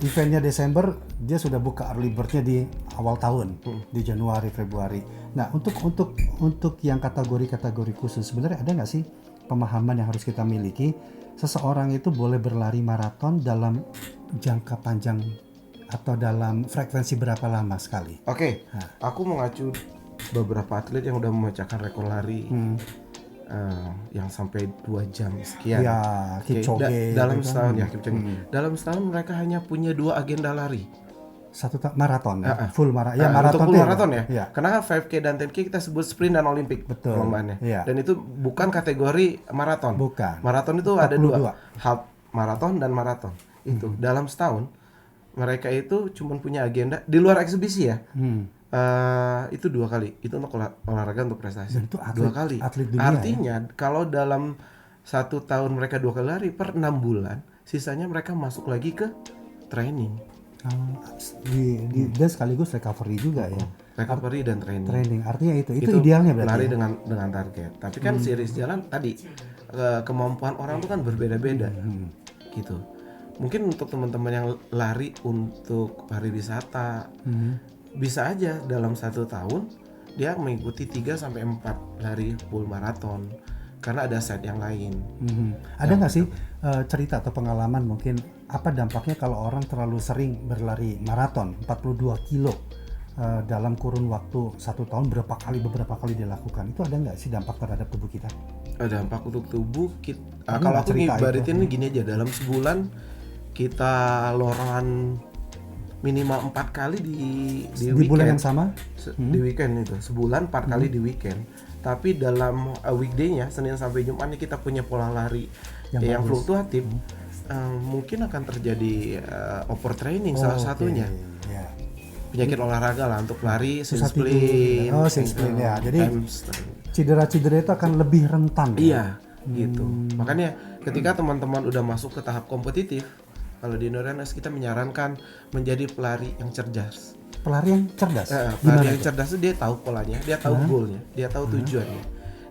Eventnya Desember, dia sudah buka early bird-nya di awal tahun, di Januari Februari. Nah untuk yang kategori khusus, sebenarnya ada nggak sih pemahaman yang harus kita miliki? Seseorang itu boleh berlari maraton dalam jangka panjang atau dalam frekuensi berapa lama sekali? Oke, aku mengacu beberapa atlet yang udah memecahkan rekor lari yang sampai 2 jam sekian. Ya, Oke, Kipchoge. dalam gitu kan. setahun ya Kipchoge. Dalam setahun mereka hanya punya 2 agenda lari. Maraton, ya? Full maraton. Ya, Untuk maraton full tuh maraton ya. Ya. Karena 5K dan 10K kita sebut sprint dan olimpik Betul. perlombaannya. Iya. Dan itu bukan kategori maraton. Bukan. Maraton itu ada 42. 2, half maraton dan maraton. Itu dalam setahun mereka itu cuma punya agenda di luar eksibisi ya. Itu 2 kali. Itu untuk olahraga untuk prestasi. Dan itu 2 kali. atlet dunia, Artinya kalau dalam 1 tahun mereka 2 kali lari per 6 bulan, sisanya mereka masuk lagi ke training. Dan sekaligus recovery juga ya. Recovery dan training. Training. Artinya itu idealnya berarti. Lari Ya? dengan target. Tapi kan series jalan tadi kemampuan orang itu kan berbeda-beda. Gitu. Mungkin untuk teman-teman yang lari untuk pariwisata bisa aja dalam 1 tahun dia mengikuti 3 sampai 4 lari full maraton karena ada set yang lain. Ada nggak sih cerita atau pengalaman mungkin apa dampaknya kalau orang terlalu sering berlari maraton 42 kilo dalam kurun waktu 1 tahun beberapa kali dilakukan? Itu ada nggak sih dampak terhadap tubuh kita? Dampak untuk tubuh kita, Ada kalau nggak aku cerita ngibaritin itu? gini aja, dalam sebulan kita lorongan minimal 4 kali di Di bulan yang weekend. sama? Di weekend itu sebulan 4 kali di weekend. Tapi dalam weekday-nya Senin sampai Jumatnya kita punya pola lari yang bagus. fluktuatif. Mungkin akan terjadi overtraining salah Oke, satunya. ya. Penyakit olahraga lah untuk lari, shin Susah tidur. splint, Oh, shin splint, ya. Jadi hamstring. cedera-cedera itu akan lebih rentan. Iya, gitu. Makanya ketika teman-teman udah masuk ke tahap kompetitif, kalau di Indonesia kita menyarankan menjadi pelari yang cerdas. Pelari yang cerdas. Pelari yang cerdas itu dia tahu polanya, dia tahu goalnya, dia tahu tujuannya,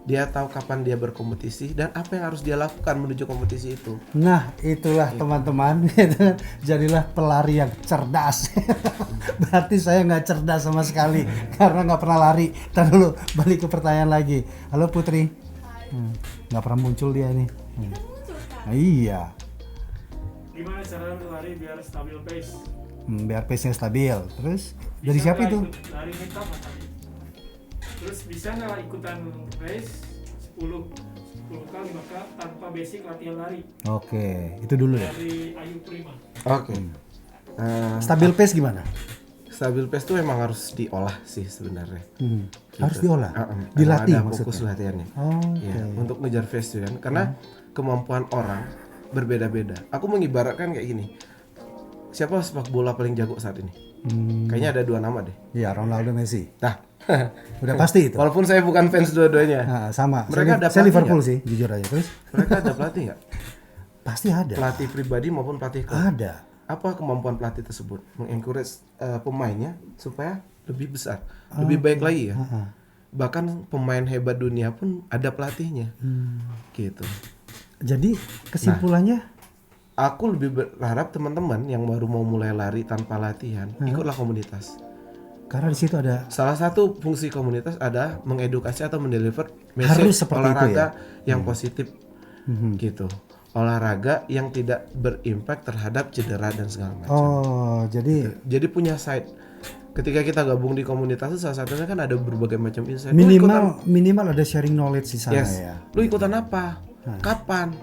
dia tahu kapan dia berkompetisi dan apa yang harus dia lakukan menuju kompetisi itu. Nah, itulah teman-teman, gitu kan. Jadilah pelari yang cerdas. Berarti saya nggak cerdas sama sekali karena nggak pernah lari. Ntar dulu, balik ke pertanyaan lagi. Halo Putri. Nggak pernah muncul dia nih. Nah, iya. Gimana cara lari biar stabil pace? Biar pace-nya stabil. Terus dari Bisa siapa nggak itu? ikut lari hitam tadi? Terus bisa nggak ikutan race 10 kali 5 kali tanpa basic latihan lari? Oke, itu dulu ya. Dari Ayu Prima. Oke. Stabil pace gimana? Stabil pace itu memang harus diolah sih sebenarnya. Harus diolah. Emang Dilatih ada fokus maksudnya. latihannya. Oh, Ya, untuk ngejar pace itu kan, karena kemampuan orang berbeda-beda. Aku mengibaratkan kayak gini. Siapa sepak bola paling jago saat ini? Kayaknya ada 2 nama deh. Iya, Ronaldo, Messi. Nah, Udah pasti itu. walaupun saya bukan fans dua-duanya, Nah, sama. Mereka ada Saya pelatih Liverpool nggak? sih, jujur aja. Terus mereka ada pelatih nggak? pasti ada. Pelatih pribadi maupun pelatih klub. Ada. Apa kemampuan pelatih tersebut? Mengencourage pemainnya supaya lebih besar, lebih baik lagi ya. Bahkan pemain hebat dunia pun ada pelatihnya, gitu. Jadi kesimpulannya Aku lebih berharap teman-teman yang baru mau mulai lari tanpa latihan, ikutlah komunitas. karena di situ ada Salah satu fungsi komunitas ada mengedukasi atau mendeliver Harus message seperti itu olahraga ya? yang positif, gitu. Olahraga yang tidak berimpact terhadap cedera dan segala macam. oh, jadi Jadi punya side. Ketika kita gabung di komunitas itu salah satunya kan ada berbagai macam insight. Lu ikutan- minimal ada sharing knowledge di sana yes. ya. Lu ikutan apa? Kapan?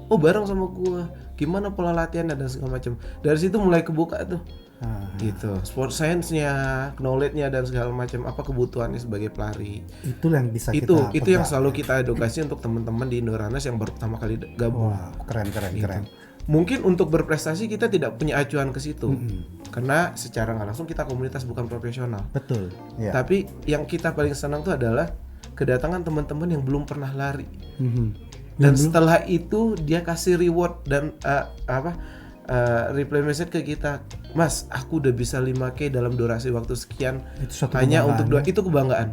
Oh, bareng sama gua. Gimana pola latihan dan segala macam. Dari situ mulai kebuka tuh. Gitu. Sport science-nya, knowledge-nya dan segala macam, apa kebutuhannya sebagai pelari. Itulah yang bisa Itu kita yang pegang. selalu kita edukasi untuk teman-teman di Indoranas yang baru pertama kali gabung. Wah, keren. Mungkin untuk berprestasi kita tidak punya acuan ke situ. Karena secara nggak langsung kita komunitas bukan profesional. Betul. Ya. Tapi yang kita paling senang tuh adalah kedatangan teman-teman yang belum pernah lari. Dan setelah itu dia kasih reward dan reply message ke kita, Mas, aku udah bisa 5K dalam durasi waktu sekian. Itu suatu Hanya kebanggaan, untuk itu kebanggaan.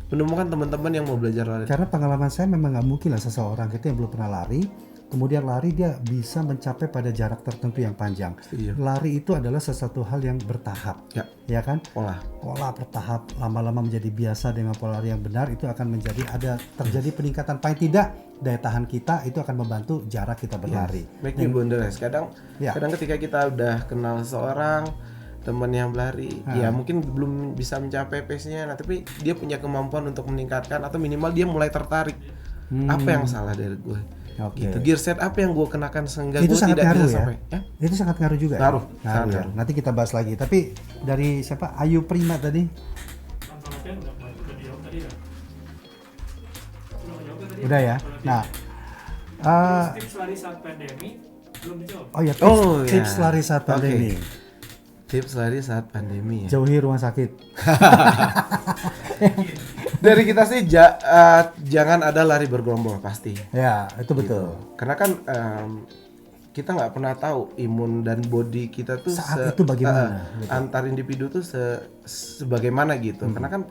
Menemukan teman-teman yang mau belajar lari. Karena pengalaman saya memang nggak mungkin lah seseorang kita yang belum pernah lari, kemudian lari dia bisa mencapai pada jarak tertentu yang panjang. Iya. Lari itu adalah sesuatu hal yang bertahap, Ya, ya kan? pola. Pola bertahap, lama-lama menjadi biasa dengan pola lari yang benar, itu akan terjadi peningkatan, paling tidak daya tahan kita itu akan membantu jarak kita berlari. Make me boundaries. Kadang ketika kita udah kenal seorang teman yang berlari, ya mungkin belum bisa mencapai pace-nya, nah, tapi dia punya kemampuan untuk meningkatkan atau minimal dia mulai tertarik. Apa yang salah dari gue? Oke. Gitu. Gear set apa yang gue kenakan sehingga Itu gue sangat tidak ngaruh bisa ya? sampai. Ya? Itu sangat ngaruh juga. Ngaruh, Ya? sangat ya. ngaruh. Nanti kita bahas lagi. Tapi dari siapa? Ayu Prima tadi. Tanpa latihan udah dijawab tadi ya? Udah dijawab tadi? Udah ya. Nah, Terus tips lari saat pandemi belum dijawab. oh ya, tips, Oh, ya. tips lari saat Oke. pandemi. Tips lari saat pandemi ya. Jauhi rumah sakit. Dari kita sih jangan ada lari bergerombol pasti. Ya, itu betul. Karena kan kita nggak pernah tahu imun dan body kita tuh Saat itu bagaimana, gitu. antar individu tuh sebagaimana gitu. Karena kan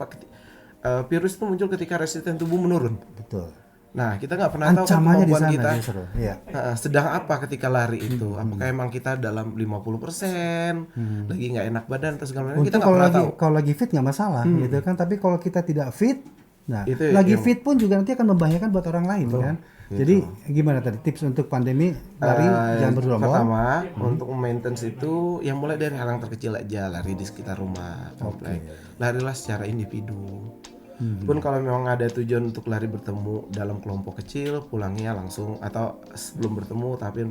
virus itu muncul ketika resisten tubuh menurun. Betul. Nah, kita nggak pernah tahu kan Ancamannya di kemampuan sana kita justru. Iya. sedang apa ketika lari itu. Apakah emang kita dalam 50%, lagi nggak enak badan atau segala macam. Kita Untuk nggak kalau pernah lagi tahu. kalau lagi fit nggak masalah gitu kan, tapi kalau kita tidak fit Nah, Itu lagi yang- fit pun juga nanti akan membahayakan buat orang lain kan. Jadi gimana tadi tips untuk pandemi lari jangan bergerombol? Pertama, untuk maintenance itu yang mulai dari hal yang terkecil aja, lari di sekitar rumah, komplek. Larilah secara individu. Pun kalau memang ada tujuan untuk lari bertemu dalam kelompok kecil, pulangnya langsung atau sebelum bertemu tapi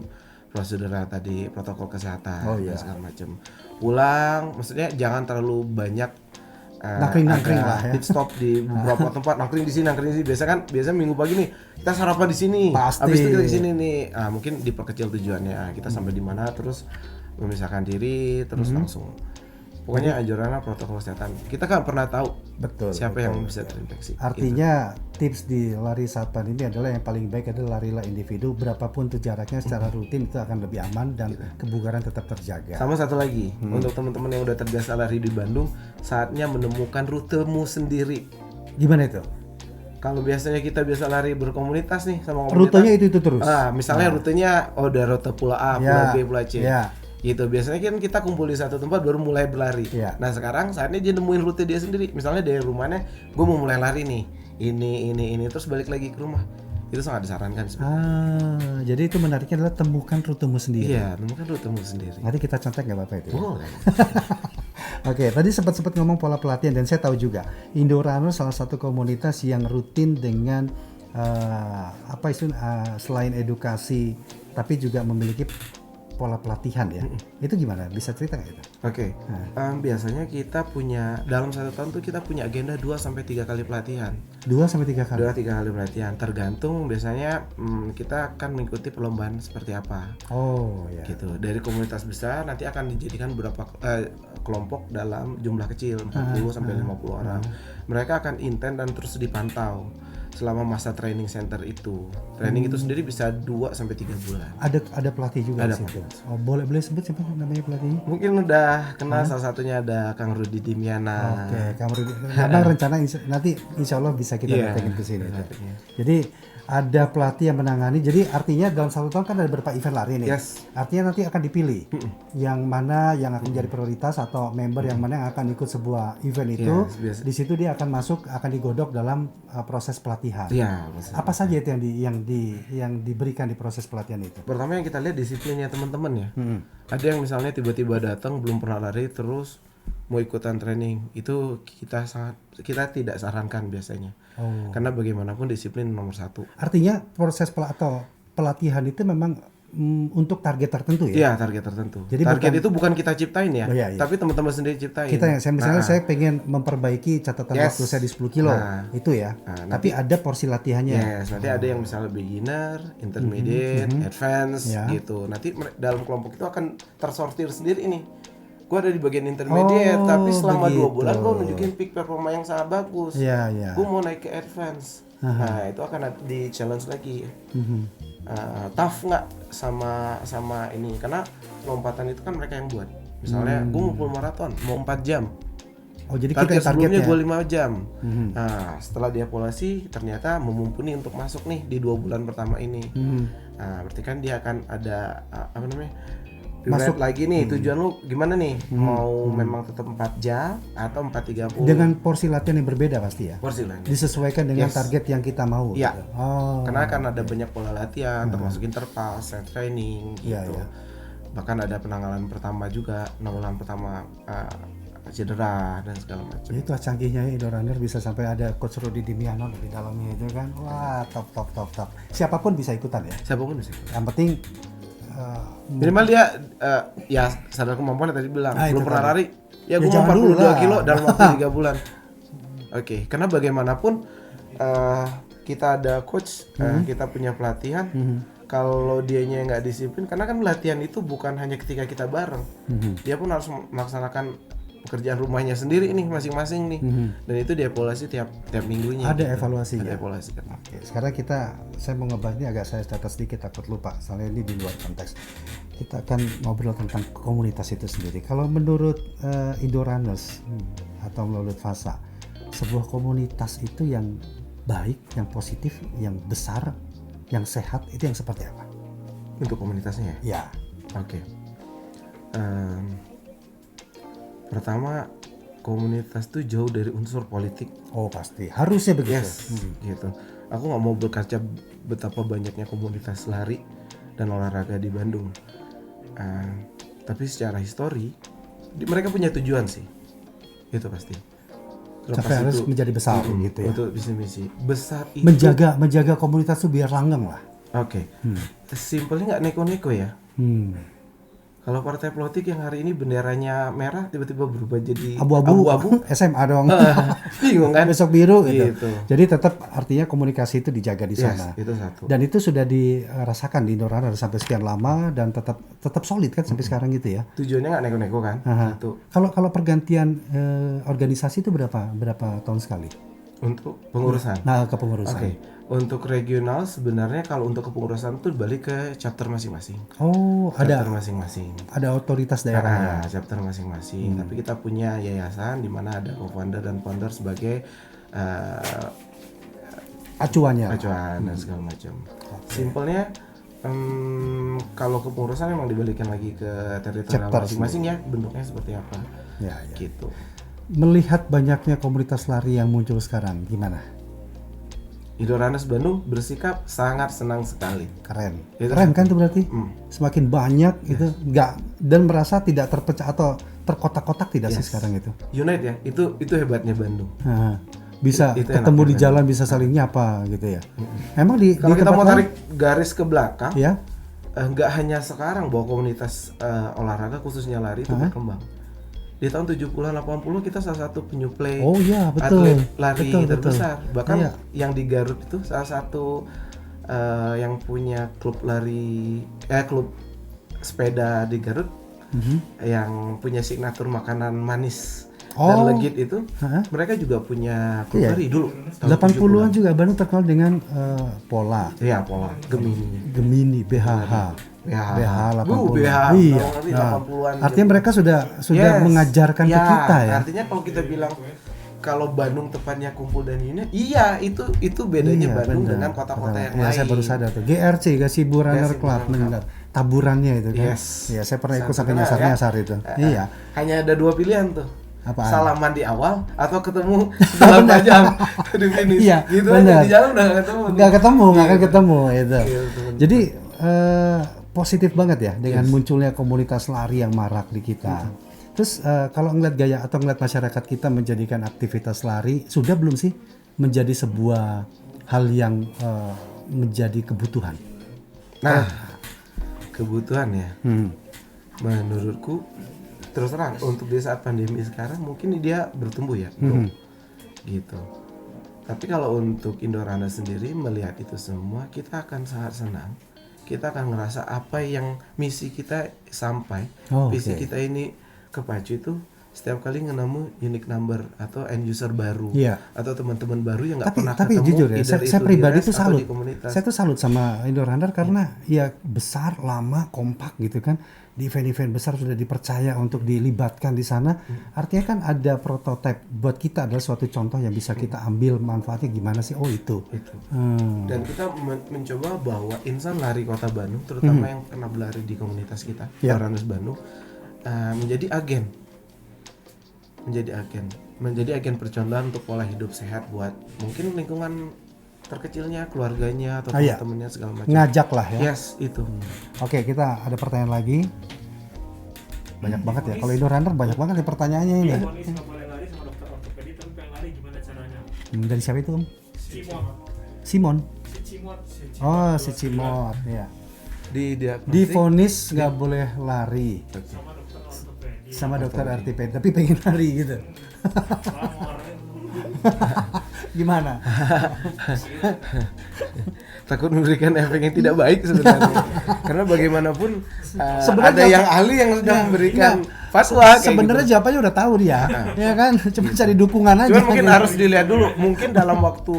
prosedur tadi protokol kesehatan dan segala macam. Pulang, maksudnya jangan terlalu banyak Nangkring-nangkring ada lah ya. pit stop di beberapa tempat, nangkring di sini, nangkring di sini. Biasa minggu pagi nih kita sarapan di sini. Pasti. Habis itu kita di sini nih. Mungkin diperkecil tujuannya. Kita sampai di mana terus memisahkan diri terus langsung. Pokoknya anjurannya protokol kesehatan. Kita kan pernah tahu Betul. siapa yang bisa terinfeksi. Artinya tips di lari saat pandemi adalah yang paling baik adalah larilah individu, berapapun itu jaraknya secara rutin itu akan lebih aman dan kebugaran tetap terjaga. Sama satu lagi, untuk teman-teman yang udah terbiasa lari di Bandung, saatnya menemukan rutemu sendiri. Gimana itu? Kalau biasanya kita biasa lari berkomunitas nih sama komunitas. Rutenya itu terus. Misalnya rutenya udah rute Pulau A, Pulau B, Pulau C. Ya. Gitu. Biasanya kan kita kumpul di satu tempat baru mulai berlari. Iya. Nah, sekarang saatnya dia nemuin rute dia sendiri. Misalnya dari rumahnya, gue mau mulai lari nih. Ini terus balik lagi ke rumah. Itu sangat disarankan sebenarnya. Jadi itu menariknya adalah temukan rutemu sendiri. Iya, nemukan rutemu sendiri. Nanti kita contek nggak Bapak itu? Ya? Boleh. Oke, tadi sempat ngomong pola pelatihan dan saya tahu juga Indorunner salah satu komunitas yang rutin dengan selain edukasi tapi juga memiliki pola pelatihan ya. Itu gimana? Bisa cerita nggak itu? Oke. Biasanya kita punya dalam satu tahun tuh kita punya agenda 2-3 kali pelatihan. 2-3 kali. 2-3 kali pelatihan. Tergantung biasanya kita akan mengikuti perlombaan seperti apa. Oh ya. Gitu. Dari komunitas besar nanti akan dijadikan beberapa kelompok dalam jumlah kecil 40 sampai 50 orang. Mereka akan intens dan terus dipantau selama masa training center itu. Training itu sendiri bisa 2-3 bulan. Ada pelatih juga Ada di situ. Oh, boleh sebut siapa namanya pelatihnya? Mungkin udah kenal, salah satunya ada Kang Rudi Dimiana. Oke, kamu memang rencana nanti insya Allah bisa kita Iya, datengin ke sini. datengin. Jadi ada pelatih yang menangani. Jadi artinya dalam satu tahun kan ada beberapa event lari nih. Yes. Artinya nanti akan dipilih yang mana yang akan menjadi prioritas atau member yang mana yang akan ikut sebuah event itu. Yes, biasa. Di situ dia akan masuk, akan digodok dalam proses pelatihan. Iya, maksudnya. Apa saja itu yang diberikan di proses pelatihan itu? Pertama yang kita lihat disiplinnya teman-teman ya. Ada yang misalnya tiba-tiba datang belum pernah lari terus mau ikutan training, itu kita tidak sarankan biasanya. Karena bagaimanapun disiplin nomor 1. Artinya proses pelatihan itu memang untuk target tertentu ya? Iya, target tertentu. Jadi target itu bukan kita ciptain ya, Oh, iya. tapi teman-teman sendiri ciptain. Saya pengen memperbaiki catatan Yes. waktu saya di 10 kilo itu ya. Tapi ada porsi latihannya. Yes, nanti ada yang misalnya beginner, intermediate, advance Ya. gitu. Nanti dalam kelompok itu akan tersortir sendiri ini. Gue ada di bagian intermediate, tapi selama 2 bulan gue nunjukin peak performa yang sangat bagus. Iya, iya. Gue mau naik ke advance. Nah, itu akan di challenge lagi. Tough nggak sama ini? Karena lompatan itu kan mereka yang buat. Misalnya gue mau full maraton, mau 4 jam. Oh, jadi kita Target yang sebelumnya targetnya. gue 5 jam. Nah, setelah dievaluasi ternyata memumpuni untuk masuk nih di 2 bulan pertama ini. Nah, berarti kan dia akan ada masuk lagi nih. Tujuan lu gimana nih? Mau memang tetap 4 jam atau 4:30? Dengan porsi latihan yang berbeda pasti ya. porsi lagi. Disesuaikan dengan Yes. target yang kita mau. Iya. Gitu. Oh. Karena akan ada banyak pola latihan, termasuk interval, strength training gitu. Iya, iya. Bahkan ada penanggalan pertama juga, penanggalan pertama cedera dan segala macam. Jadi itu canggihnya Indorunner bisa sampai ada coach Rudi Dimiano di dalamnya itu kan. Wah, top. Siapapun bisa ikutan ya. Siapapun bisa. Yang penting Minimal dia ya sadar kemampuan yang tadi bilang Nah, belum itu pernah tadi. lari ya gue jangan mau dulu 42 lah. kilo dalam waktu 3 bulan. Oke, karena bagaimanapun kita ada coach, kita punya pelatihan. Kalau dianya nggak disiplin, karena kan latihan itu bukan hanya ketika kita bareng, dia pun harus melaksanakan pekerjaan rumahnya sendiri nih masing-masing nih, dan itu dievaluasi tiap minggunya. ada gitu. evaluasinya. Ada evaluasi kan. Oke, sekarang saya mau ngebahas ini agak saya catat sedikit takut lupa, soalnya ini di luar konteks. Kita akan ngobrol tentang komunitas itu sendiri. Kalau menurut Indorunners atau menurut Fasa, sebuah komunitas itu yang baik, yang positif, yang besar, yang sehat itu yang seperti apa? Untuk komunitasnya ya? Ya, Oke. Pertama komunitas tuh jauh dari unsur politik. Oh pasti, harusnya begitu. Yes, gitu. Aku nggak mau berkaca betapa banyaknya komunitas lari dan olahraga di Bandung. Tapi secara histori, mereka punya tujuan sih, itu pasti. Sampai harus menjadi besar gitu ya. Untuk visi misi besar itu. Menjaga komunitas itu biar langgeng lah. Oke. Simpelnya nggak neko-neko ya. Kalau partai politik yang hari ini benderanya merah tiba-tiba berubah jadi Abu-abu SMA dong. Bingung kan? Besok biru gitu. Gitu. Jadi tetap artinya komunikasi itu dijaga di sana. Itu satu. Dan itu sudah dirasakan di Indorana sampai sekian lama dan tetap solid kan sampai sekarang gitu ya. Tujuannya nggak neko-neko kan? Satu. Kalau pergantian organisasi itu berapa tahun sekali? Untuk pengurusan. Nah, kepengurusan. Oke. Untuk regional sebenarnya kalau untuk kepengurusan tuh balik ke chapter masing-masing. Oh, Chapter masing-masing. ada otoritas daerah. Chapter masing-masing. Tapi kita punya yayasan di mana ada co-founder dan founder sebagai Acuannya. acuan dan segala macam. Simpelnya kalau kepengurusan memang dibalikin lagi ke teritorial Chapter masing-masing ya, bentuknya seperti apa. Ya. Gitu. Melihat banyaknya komunitas lari yang muncul sekarang, gimana? Indorana Bandung bersikap sangat senang sekali. Keren. Itu Keren kan itu berarti? Semakin banyak itu dan merasa tidak terpecah atau terkotak-kotak tidak sih sekarang itu? Unite ya, itu hebatnya Bandung. Bisa Itu ketemu enaknya di jalan, bisa saling nyapa gitu ya. Emang di Kalau kita tempat mau lain? tarik garis ke belakang, Ya. nggak hanya sekarang bahwa komunitas olahraga khususnya lari itu berkembang. Di tahun 70-an 80 kita salah satu penyuplai Oh iya, betul. atlet lari Betul. terbesar. Bahkan Iya. yang di Garut itu salah satu yang punya klub klub sepeda di Garut yang punya signatur makanan manis dan legit itu. Mereka juga punya klub lari dulu. tahun 80-an juga Bandung terkenal dengan Pola, Iya, Pola, Gemini, BHH. BH 80. BH Iya. tahun 80-an. Artinya mereka sudah mengajarkan ke kita ya. Artinya kalau kita bilang kalau Bandung tepatnya kumpul dan ini, iya itu bedanya Bandung benar. dengan kota-kota yang Ya, lain. saya baru sadar tuh. GRC, Gasibu Runner Club, benar. Taburannya itu kan. Yes. Iya, saya pernah ikut Satu sampai kenal, nyasar-nyasar itu. Iya. Hanya ada dua pilihan tuh. Apaan? Salaman di awal atau ketemu dalam jam di finish. Iya, Gitu benar. aja di jalan udah nggak ketemu. Nggak akan ketemu itu. Gitu. Jadi positif banget ya dengan munculnya komunitas lari yang marak di kita. Terus kalau ngeliat gaya atau ngeliat masyarakat kita menjadikan aktivitas lari sudah belum sih menjadi sebuah hal yang menjadi kebutuhan? Nah, kebutuhan ya. Menurutku terus terang untuk di saat pandemi sekarang mungkin dia bertumbuh ya, bro. Gitu. Tapi kalau untuk Indorana sendiri melihat itu semua, kita akan sangat senang. Kita akan ngerasa apa yang misi kita sampai, visi kita ini kepacu itu setiap kali nemu unique number atau end user baru atau teman-teman baru yang nggak pernah tapi ketemu. jujur ya, saya pribadi tuh salut. Saya tuh salut sama Indorunner karena ya besar, lama, kompak gitu kan. Di event-event besar sudah dipercaya untuk dilibatkan di sana. Artinya kan ada prototipe buat kita adalah suatu contoh yang bisa kita ambil manfaatnya gimana sih? Oh itu. Dan kita mencoba bahwa insan lari Kota Bandung, terutama yang pernah berlari di komunitas kita, Indorunner Bandung, menjadi agen percontohan untuk pola hidup sehat buat mungkin lingkungan terkecilnya, keluarganya atau teman-temannya segala macam. Ngajak lah ya. Yes, itu. Oke, kita ada pertanyaan lagi. Banyak banget ya. Kalau Indorunner banyak banget ya pertanyaannya ini. Ponis nggak boleh lari sama dokter ortopedi, tapi pengen lari gimana caranya? Dari siapa itu, Om? Simon. Simon. Oh, si Cimot, ya. Didiagnosis Divonis nggak boleh lari Sama dokter ortopedi. sama dokter ortopedi, tapi pengen lari gitu. Gimana? takut memberikan efek yang tidak baik sebenarnya. Karena bagaimanapun Sebenarnya ada yang ahli yang sudah memberikan fatwa kayak sebenarnya gitu. jawabannya udah tahu dia. Ya kan? Cuma cari dukungan aja. Cuman mungkin gitu. harus dilihat dulu. Mungkin dalam waktu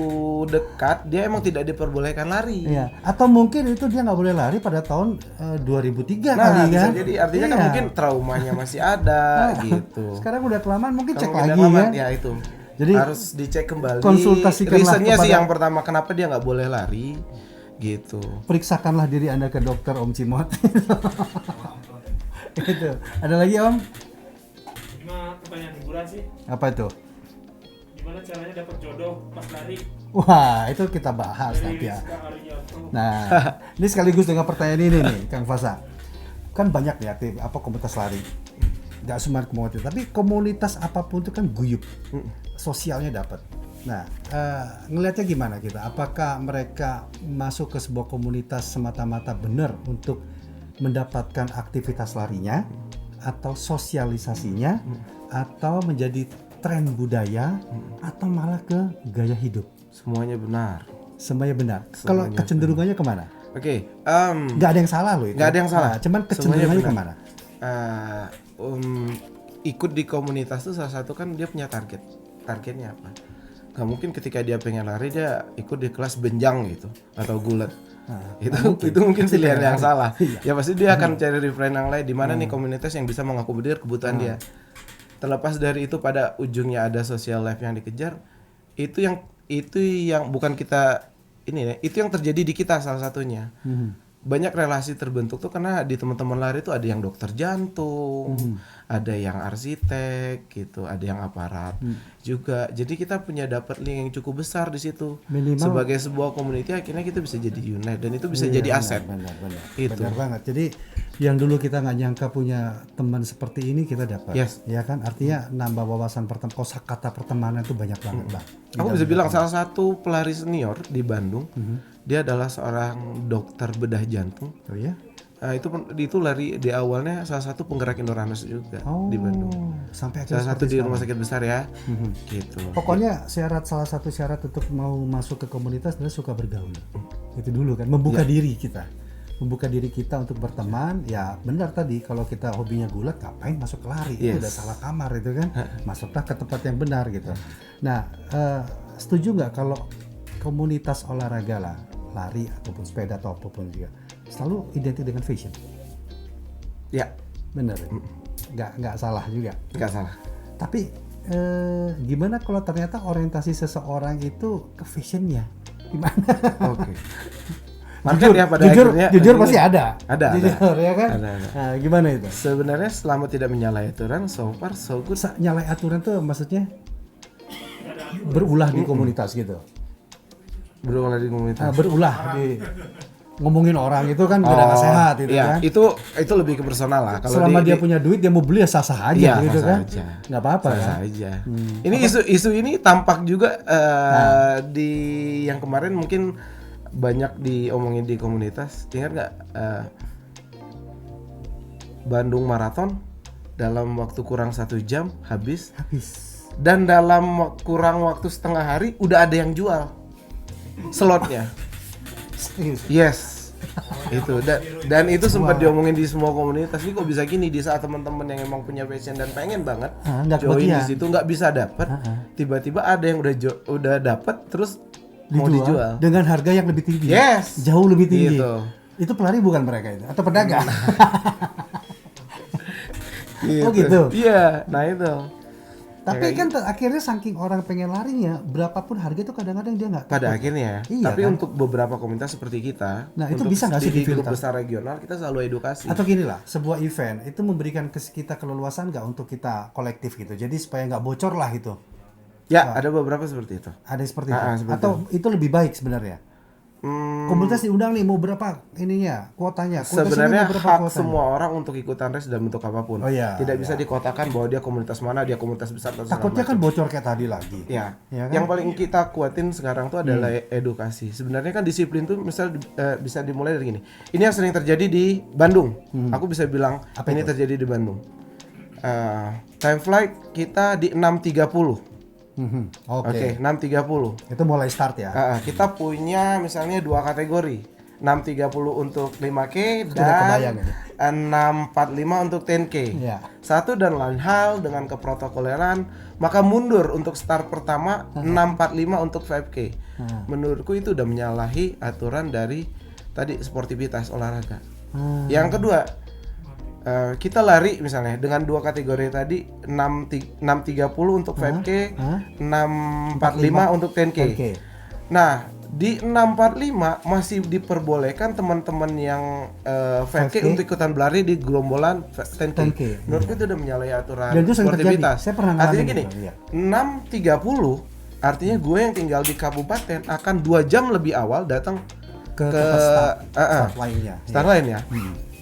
dekat dia emang tidak diperbolehkan lari. Iya. Atau mungkin itu dia nggak boleh lari pada tahun 2003 Nah, kali bisa kan. jadi artinya kan mungkin traumanya masih ada gitu. Sekarang udah kelamaan mungkin cek Kalau lagi udah lama, kan. ya itu. Jadi harus dicek kembali. konsultasikanlah Reasonnya sih kepada- yang pertama kenapa dia nggak boleh lari gitu. Periksakanlah diri Anda ke dokter Om Cimot. Itu. Ada lagi Om? Cuma pertanyaan liburan sih? Apa itu? Gimana caranya dapat jodoh pas lari Wah, itu kita bahas dari nanti ya. Rizka Arianto? Nah, ini sekaligus dengan pertanyaan ini nih, Kang Fasa. Kan banyak ya komunitas lari. Nggak cuma komunitas, tapi komunitas apapun itu kan guyup. Sosialnya dapat. Nah, ngelihatnya gimana kita? Apakah mereka masuk ke sebuah komunitas semata-mata benar untuk mendapatkan aktivitas larinya, atau sosialisasinya, atau menjadi tren budaya, atau malah ke gaya hidup? Semuanya benar. Semuanya benar. Kalau Semuanya kecenderungannya kemana? Oke, Nggak ada yang salah loh itu. nggak ada yang salah. Nah, cuman kecenderungannya Semuanya kemana? Ikut di komunitas tuh salah satu kan dia punya target. Targetnya apa? Gak mungkin ketika dia pengen lari dia ikut di kelas benjang gitu atau gulat. Itu mungkin pilihan yang salah. Ya pasti dia akan cari referensi yang lain di mana nih komunitas yang bisa mengakomodir kebutuhan dia. Terlepas dari itu pada ujungnya ada social life yang dikejar, itu yang bukan kita ini ya, itu yang terjadi di kita salah satunya. Banyak relasi terbentuk tuh karena di teman-teman lari itu ada yang dokter jantung, ada yang arsitek gitu, ada yang aparat juga. Jadi kita punya dapat link yang cukup besar di situ. Minimal Sebagai sebuah community akhirnya kita bisa jadi unite dan itu bisa jadi aset. Benar. Itu. Benar banget. Jadi yang dulu kita nggak nyangka punya teman seperti ini kita dapat. Yes. Ya kan? Artinya nambah wawasan kosakata pertemanan itu banyak banget, Bang. Aku bisa bilang salah satu pelari senior di Bandung, dia adalah seorang dokter bedah jantung. Oh ya? Itu lari di awalnya salah satu penggerak Indorames juga di Bandung. Sampai akhirnya Salah satu seperti di sekarang. rumah sakit besar ya. Gitu. Pokoknya salah satu syarat untuk mau masuk ke komunitas adalah suka bergaul. Itu dulu kan, membuka diri kita. Membuka diri kita untuk berteman. Ya benar tadi, kalau kita hobinya gulat, ngapain masuk ke lari? Itu udah salah kamar itu kan. Masuklah ke tempat yang benar gitu. Nah, setuju nggak kalau komunitas olahraga lah, lari ataupun sepeda atau apapun juga, selalu identik dengan fashion? Ya, Benar ya? Nggak salah juga. nggak salah. Tapi gimana kalau ternyata orientasi seseorang itu ke fashionnya? Gimana? Oke. Maka ya pada akhirnya jujur pasti ada. Ada. Jujur ya kan? Ada. Nah, gimana itu? Sebenarnya selama tidak menyalahi aturan, so far so good. Nyalahi aturan tuh maksudnya berulah di komunitas gitu. Berulang di komunitas. Berulah di ngomongin orang itu kan nggak sehat itu iya, kan. itu lebih ke personal lah. Kalau Selama dia punya duit dia mau beli ya sah-sah aja iya, gitu sah-sah kan. aja. Nggak apa-apa Sah kan. aja. Ini isu ini tampak juga di yang kemarin mungkin banyak diomongin di komunitas. Ingat nggak Bandung Marathon dalam waktu kurang 1 jam habis. Dan dalam kurang waktu setengah hari udah ada yang jual slotnya. Serius. Yes. Itu dan itu sempat diomongin di semua komunitas. Ini kok bisa gini di saat teman-teman yang emang punya passion dan pengen banget nggak join di kebagian. situ nggak bisa dapat. Tiba-tiba ada yang udah dapat terus mau dijual. dengan harga yang lebih tinggi. Yes. Jauh lebih tinggi. Gitu. Itu pelari bukan mereka itu atau pedagang? Gitu. Oh gitu. Iya, nah itu. Tapi kan akhirnya saking orang pengen larinya, berapapun harga itu kadang-kadang dia nggak. Pada akhirnya, Iya, tapi kan? untuk beberapa komunitas seperti kita, Nah, itu untuk bisa nggak sih di grup difilter? besar regional kita selalu edukasi. Atau gini lah, sebuah event itu memberikan kita keleluasan nggak untuk kita kolektif gitu. Jadi supaya nggak bocor lah itu. Ya, ada beberapa seperti itu. Ada yang seperti itu. seperti Atau itu lebih baik sebenarnya. Komunitas diundang nih mau berapa ininya kuotanya. Komunitas ini Sebenarnya mau berapa hak kuotanya? semua orang untuk ikutan race dalam bentuk apapun. Oh, iya, Tidak bisa dikotakan bahwa dia komunitas mana, dia komunitas besar atau segala Takutnya kan macam. bocor kayak tadi lagi. Ya. Ya kan? Yang paling kita kuatin sekarang tuh adalah edukasi. Sebenarnya kan disiplin tuh misal bisa dimulai dari gini. Ini yang sering terjadi di Bandung. Aku bisa bilang Apa ini itu? terjadi di Bandung. Time flight kita di 6.30. Oke, 6.30. Itu mulai start ya. Kita punya misalnya 2 kategori. 6.30 untuk 5K Sudah kebayang dan ini. 6.45 untuk 10K. Iya. Satu dan lain hal dengan keprotokoleran, maka mundur untuk start pertama 6.45 untuk 5K. Menurutku itu udah menyalahi aturan dari tadi sportivitas olahraga. Yang kedua, kita lari misalnya dengan 2 kategori tadi 6.30 untuk 5K, 6.45 untuk 10K. Nah, Di 645 masih diperbolehkan teman-teman yang 5K 5K. untuk ikutan berlari di gerombolan 10K. 10K. Menurutku itu udah menyalahi aturan Dan itu sering sportivitas. terjadi. Saya pernah Artinya ngalamin gini, itu, iya. 6.30 artinya gue yang tinggal di kabupaten akan 2 jam lebih awal datang ke ke start lainnya. start line ya.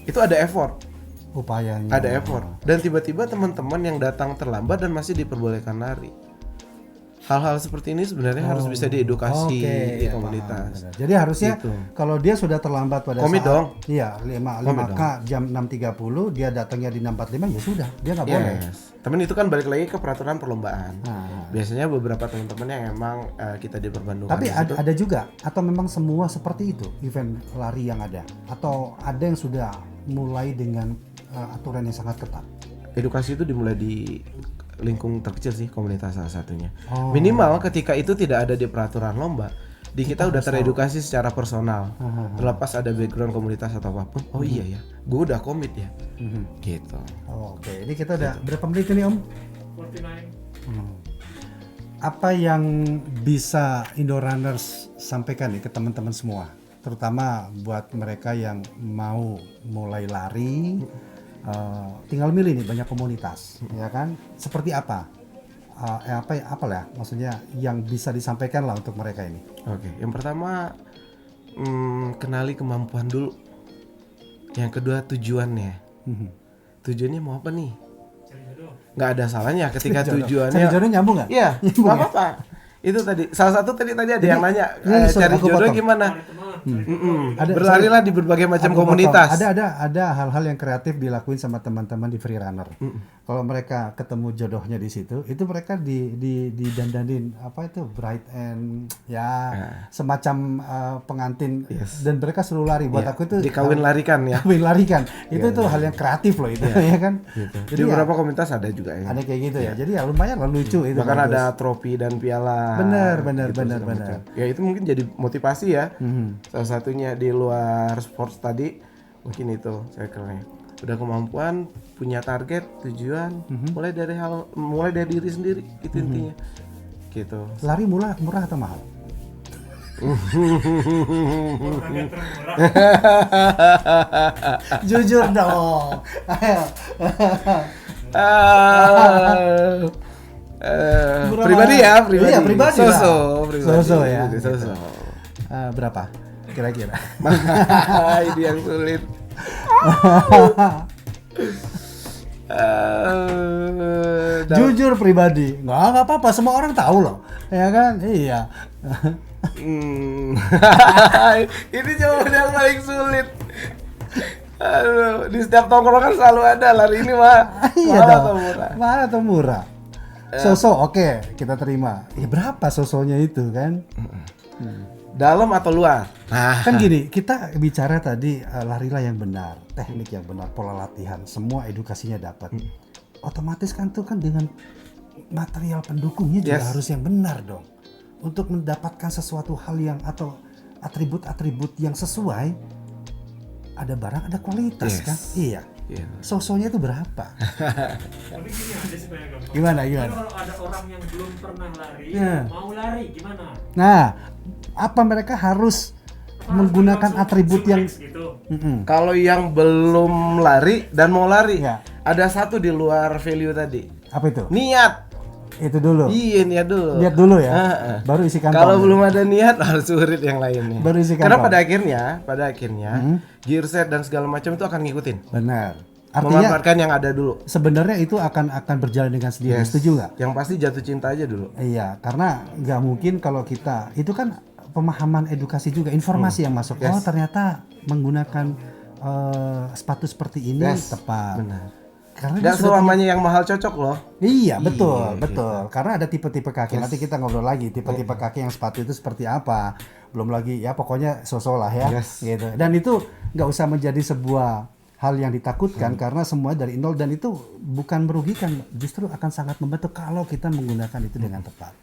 Itu ada effort. Upayanya. Ada effort. Dan tiba-tiba teman-teman yang datang terlambat dan masih diperbolehkan lari. Hal-hal seperti ini sebenarnya harus bisa diedukasi Oke, di ya, komunitas. paham, benar. Jadi harusnya Gitu. kalau dia sudah terlambat pada Komit saat dong. iya 5K jam 6.30 dia datangnya di 6.45 ya sudah, dia nggak boleh. Yes. Tapi itu kan balik lagi ke peraturan perlombaan. Nah, Biasanya beberapa teman-teman yang emang kita diperbandingkan. tapi di situ. ada juga atau memang semua seperti itu event lari yang ada atau ada yang sudah mulai dengan aturan yang sangat ketat. Edukasi itu dimulai di lingkung terkecil sih, komunitas salah satunya. Oh. Minimal ketika itu tidak ada di peraturan lomba, di kita udah teredukasi secara personal. Terlepas ada background komunitas atau apapun. Oh iya ya, gue udah komit ya. Gitu. Oh, oke, ini kita udah berapa menit ini Om? 49. Apa yang bisa Indorunners sampaikan nih ke teman-teman semua, terutama buat mereka yang mau mulai lari, tinggal milih nih banyak komunitas, ya kan? Seperti apa? Apa ya? Maksudnya yang bisa disampaikan lah untuk mereka ini. Oke, yang pertama kenali kemampuan dulu. Yang kedua tujuannya. Tujuannya mau apa nih? Cari jodoh. Nggak ada salahnya ketika Cari tujuannya. jodoh nyambung nggak? Iya, Nyambung nggak ya? apa-apa. Itu tadi salah satu tadi ada yang nanya ini cari aku jodoh potong. gimana? Cari teman. Cari jodoh. Ada- Berlarilah di berbagai macam Aku potong. komunitas. Ada hal-hal yang kreatif dilakuin sama teman-teman di free runner. Kalau mereka ketemu jodohnya di situ, itu mereka didandanin apa itu bride and ya semacam pengantin dan mereka selalu lari. Buat aku itu Dikawin larikan ya. kawin larikan. Itu tuh hal yang kreatif loh itu ya kan. Gitu. Di Jadi ya, beberapa komunitas ada juga ya. ada kayak gitu ya. Jadi ya lumayan lah lucu itu. Bahkan bagus. ada trofi dan piala. Benar. segala macam. Ya itu mungkin jadi motivasi ya. Salah satunya di luar sports tadi mungkin itu saya kira. Udah kemampuan, punya target, tujuan, mulai dari diri sendiri itu intinya. Gitu. Lari murah atau mahal? Harga termurah. Jujur dong. Ayo. Murah Pribadi mahal. ya, pribadi. Iya, pribadi lah. Pribadi. So-so ya. So-so. Berapa kira-kira? Ini yang sulit. Jujur pribadi, nggak apa-apa, semua orang tahu loh, ya kan? Iya. Ini jawaban yang paling sulit. Aduh, di setiap tongkrongan selalu ada lari ini mah. Iya Mahal dong. atau murah? Mahal atau murah? Sosok oke, kita terima. Ya berapa sosoknya itu kan? Dalam atau luar? Nah, Kan gini, kita bicara tadi larilah yang benar, teknik yang benar, pola latihan, semua edukasinya dapat. Otomatis kan tuh kan dengan material pendukungnya juga Yes. harus yang benar dong. Untuk mendapatkan sesuatu hal yang atau atribut-atribut yang sesuai, ada barang, ada kualitas Yes. kan? Iya. iya. Sosoknya itu berapa? Tapi gini aja sebenarnya gampang. Gimana? Kan kalau ada orang yang belum pernah lari, Ya. mau lari gimana? Nah, apa mereka harus menggunakan Langsung atribut yang suplex gitu. Kalau yang belum lari dan mau lari, Ya. ada satu di luar value tadi. apa itu? Niat. Itu dulu. Iya, niat dulu. Lihat dulu ya. Heeh. Baru isi kantong. Kalau belum ada niat harus surit yang lainnya. Baru isi Karena kantong. pada akhirnya gear set dan segala macam itu akan ngikutin. Benar. Artinya Memanfaatkan yang ada dulu. sebenarnya itu akan berjalan dengan sendiri. Yes. Setuju nggak? Yang pasti jatuh cinta aja dulu. Iya, karena nggak mungkin kalau kita itu kan pemahaman edukasi juga, informasi yang masuk. Yes. Oh ternyata menggunakan sepatu seperti ini Yes. tepat. Benar. Karena Gak dia sudah selamanya yang mahal cocok loh. Iya betul Iya, betul karena ada tipe-tipe kaki nanti kita ngobrol lagi tipe-tipe kaki yang sepatu itu seperti apa belum lagi ya pokoknya sosok lah ya Yes. gitu dan itu nggak usah menjadi sebuah hal yang ditakutkan karena semua dari nol dan itu bukan merugikan justru akan sangat membantu kalau kita menggunakan itu dengan tepat.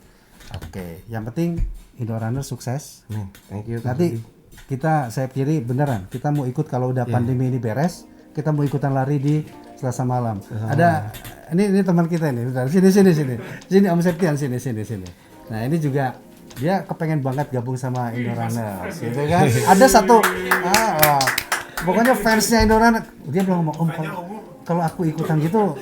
Oke yang penting Indorunner sukses Thank you. nanti kita saya kiri beneran kita mau ikut kalau udah pandemi ini beres kita mau ikutan lari di Selasa malam. Ada ini teman kita ini. Bentar, sini Om Septian sini. Nah, ini juga dia kepengen banget gabung sama Indorunners gitu kan. Ada satu pokoknya fansnya Indorunners, dia bilang ngomong, kalau aku ikutan gitu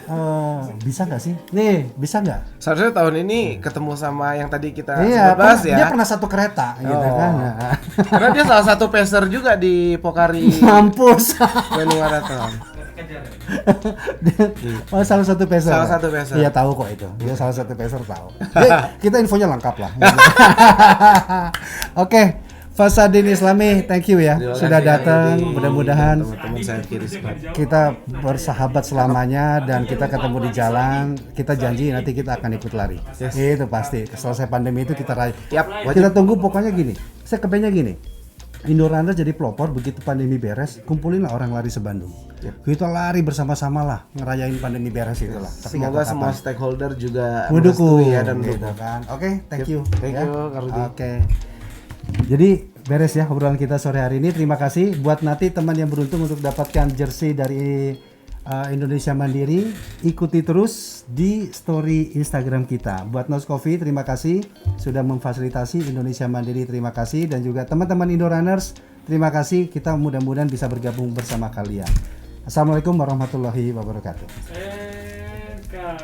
bisa nggak sih? Nih, bisa nggak? Seharusnya tahun ini ketemu sama yang tadi kita Iya, sempat bahas ya. dia pernah satu kereta gitu kan. Nah. Karena dia salah satu peser juga di Pokari Mampus. Bandung Marathon. Oh, salah satu peser. Salah satu peser. Iya tahu kok itu. Dia salah satu peser tahu. Kita infonya lengkap lah. Oke, Fasadin Islami, thank you ya Terima sudah kasih, datang. Andy. Mudah-mudahan teman-teman saya kiri sebelah. kita bersahabat selamanya dan kita ketemu di jalan. Kita janji nanti kita akan ikut lari. Itu pasti. Selesai pandemi itu kita raih. Yap, Kita tunggu pokoknya gini. Saya kepengennya gini. Indorunners jadi pelopor, begitu pandemi beres, kumpulinlah orang lari se-Bandung. Kita lari bersama-sama lah ngerayain pandemi beres itulah. Tapi nggak Semoga tahu semua kapan. stakeholder juga Mendukung merestui ya dan gitu mendukung. kan. Oke, thank you. Thank ya. you, Kak Rudi. Oke. Jadi beres ya obrolan kita sore hari ini. Terima kasih buat nanti teman yang beruntung untuk dapatkan jersey dari Indonesia Mandiri. Ikuti terus di story Instagram kita. Buat Nos Coffee, terima kasih sudah memfasilitasi Indonesia Mandiri. Terima kasih, dan juga teman-teman Indorunners, terima kasih. Kita mudah-mudahan bisa bergabung bersama kalian. Assalamualaikum warahmatullahi wabarakatuh. Eka.